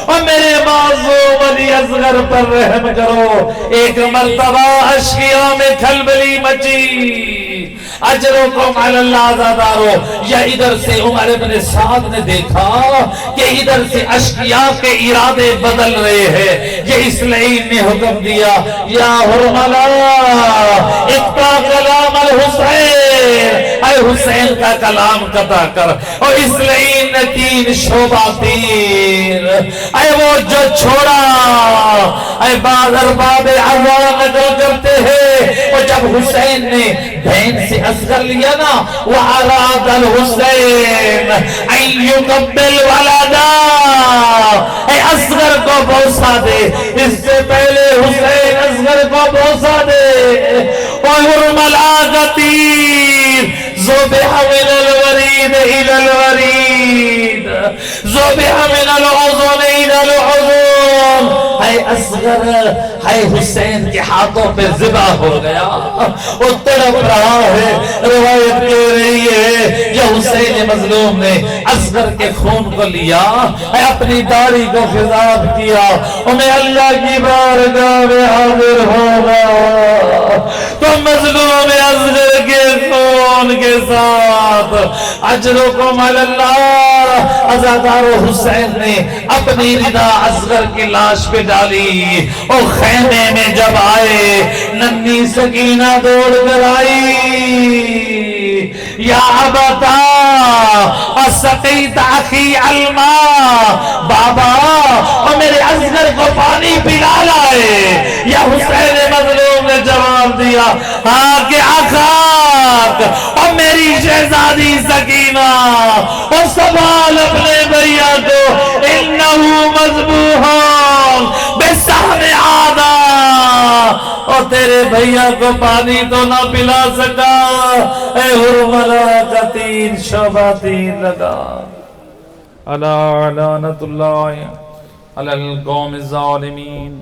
اور میرے معصوم علی اصغر پر رحم کرو۔ ایک مرتبہ اشقیاء میں کھلبلی مچی، اجرکم علی اللہ زادارو۔ یا ادھر سے عمر بن سعد نے دیکھا کہ ادھر سے اشقیاء کے ارادے بدل رہے ہیں، یہ اسلعین نے حکم دیا، یا حرملا اقطع کلام الحسین، اے حسین کا کلام قطع کر۔ اور اسلعین نے 3 شعبہ تیر، اے وہ جو چھوڑا، اے بعض ارباب اعظام نقل کرتے ہیں، اور جب حسین نے بہن سے اصغر لیا نا، وَعَرَادَ الْحُسَيْنَ أَن يُقَبِّلْ وَلَدَا، اے اصغر کو بوسہ دے، اس سے پہلے حسین اصغر کو بوسہ دے۔ وَيُرْمَ الْآغَتِير ذُبِحَ مِنَ الْوَرِيدِ إِلَى الْوَرِيدِ ذُبِحَ مِنَ الْعُضُنِ إِلَى الْعُضُنِ، اے اصغر ہے حسین کے ہاتھوں پہ ذبح ہو گیا، وہ تڑپ رہا ہے، روایت کہہ رہی ہے یہ حسین مظلوم نے اصغر کے خون کو لیا، اپنی داڑھی کو خضاب کیا، اور میں اللہ کی بارگاہ میں حاضر ہوگا تو مظلوم اصغر کے خون کے ساتھ اجرکم علی اللہ، عزادار حسین نے اپنی ردا اصغر کی لاش پہ ڈالی، اور خیمے میں جب آئے ننھی سکینہ دوڑ کر آئی، یا ابتا اسقیت اخی الماء، بابا اور میرے اصغر کو پانی پلا لائے۔ یا حسین مظلوم نے جواب دیا ہاں کہ اخاک، اور میری شہزادی سکینہ، اور سوال اپنے بھیا کو انہو مذبوحان بسہم آدھا، اور تیرے بھیا کو پانی تو نہ پلا سکا، اے حرملہ کا تین شعبہ تین لگا۔ الا لعنت اللہ علی القوم الظالمین۔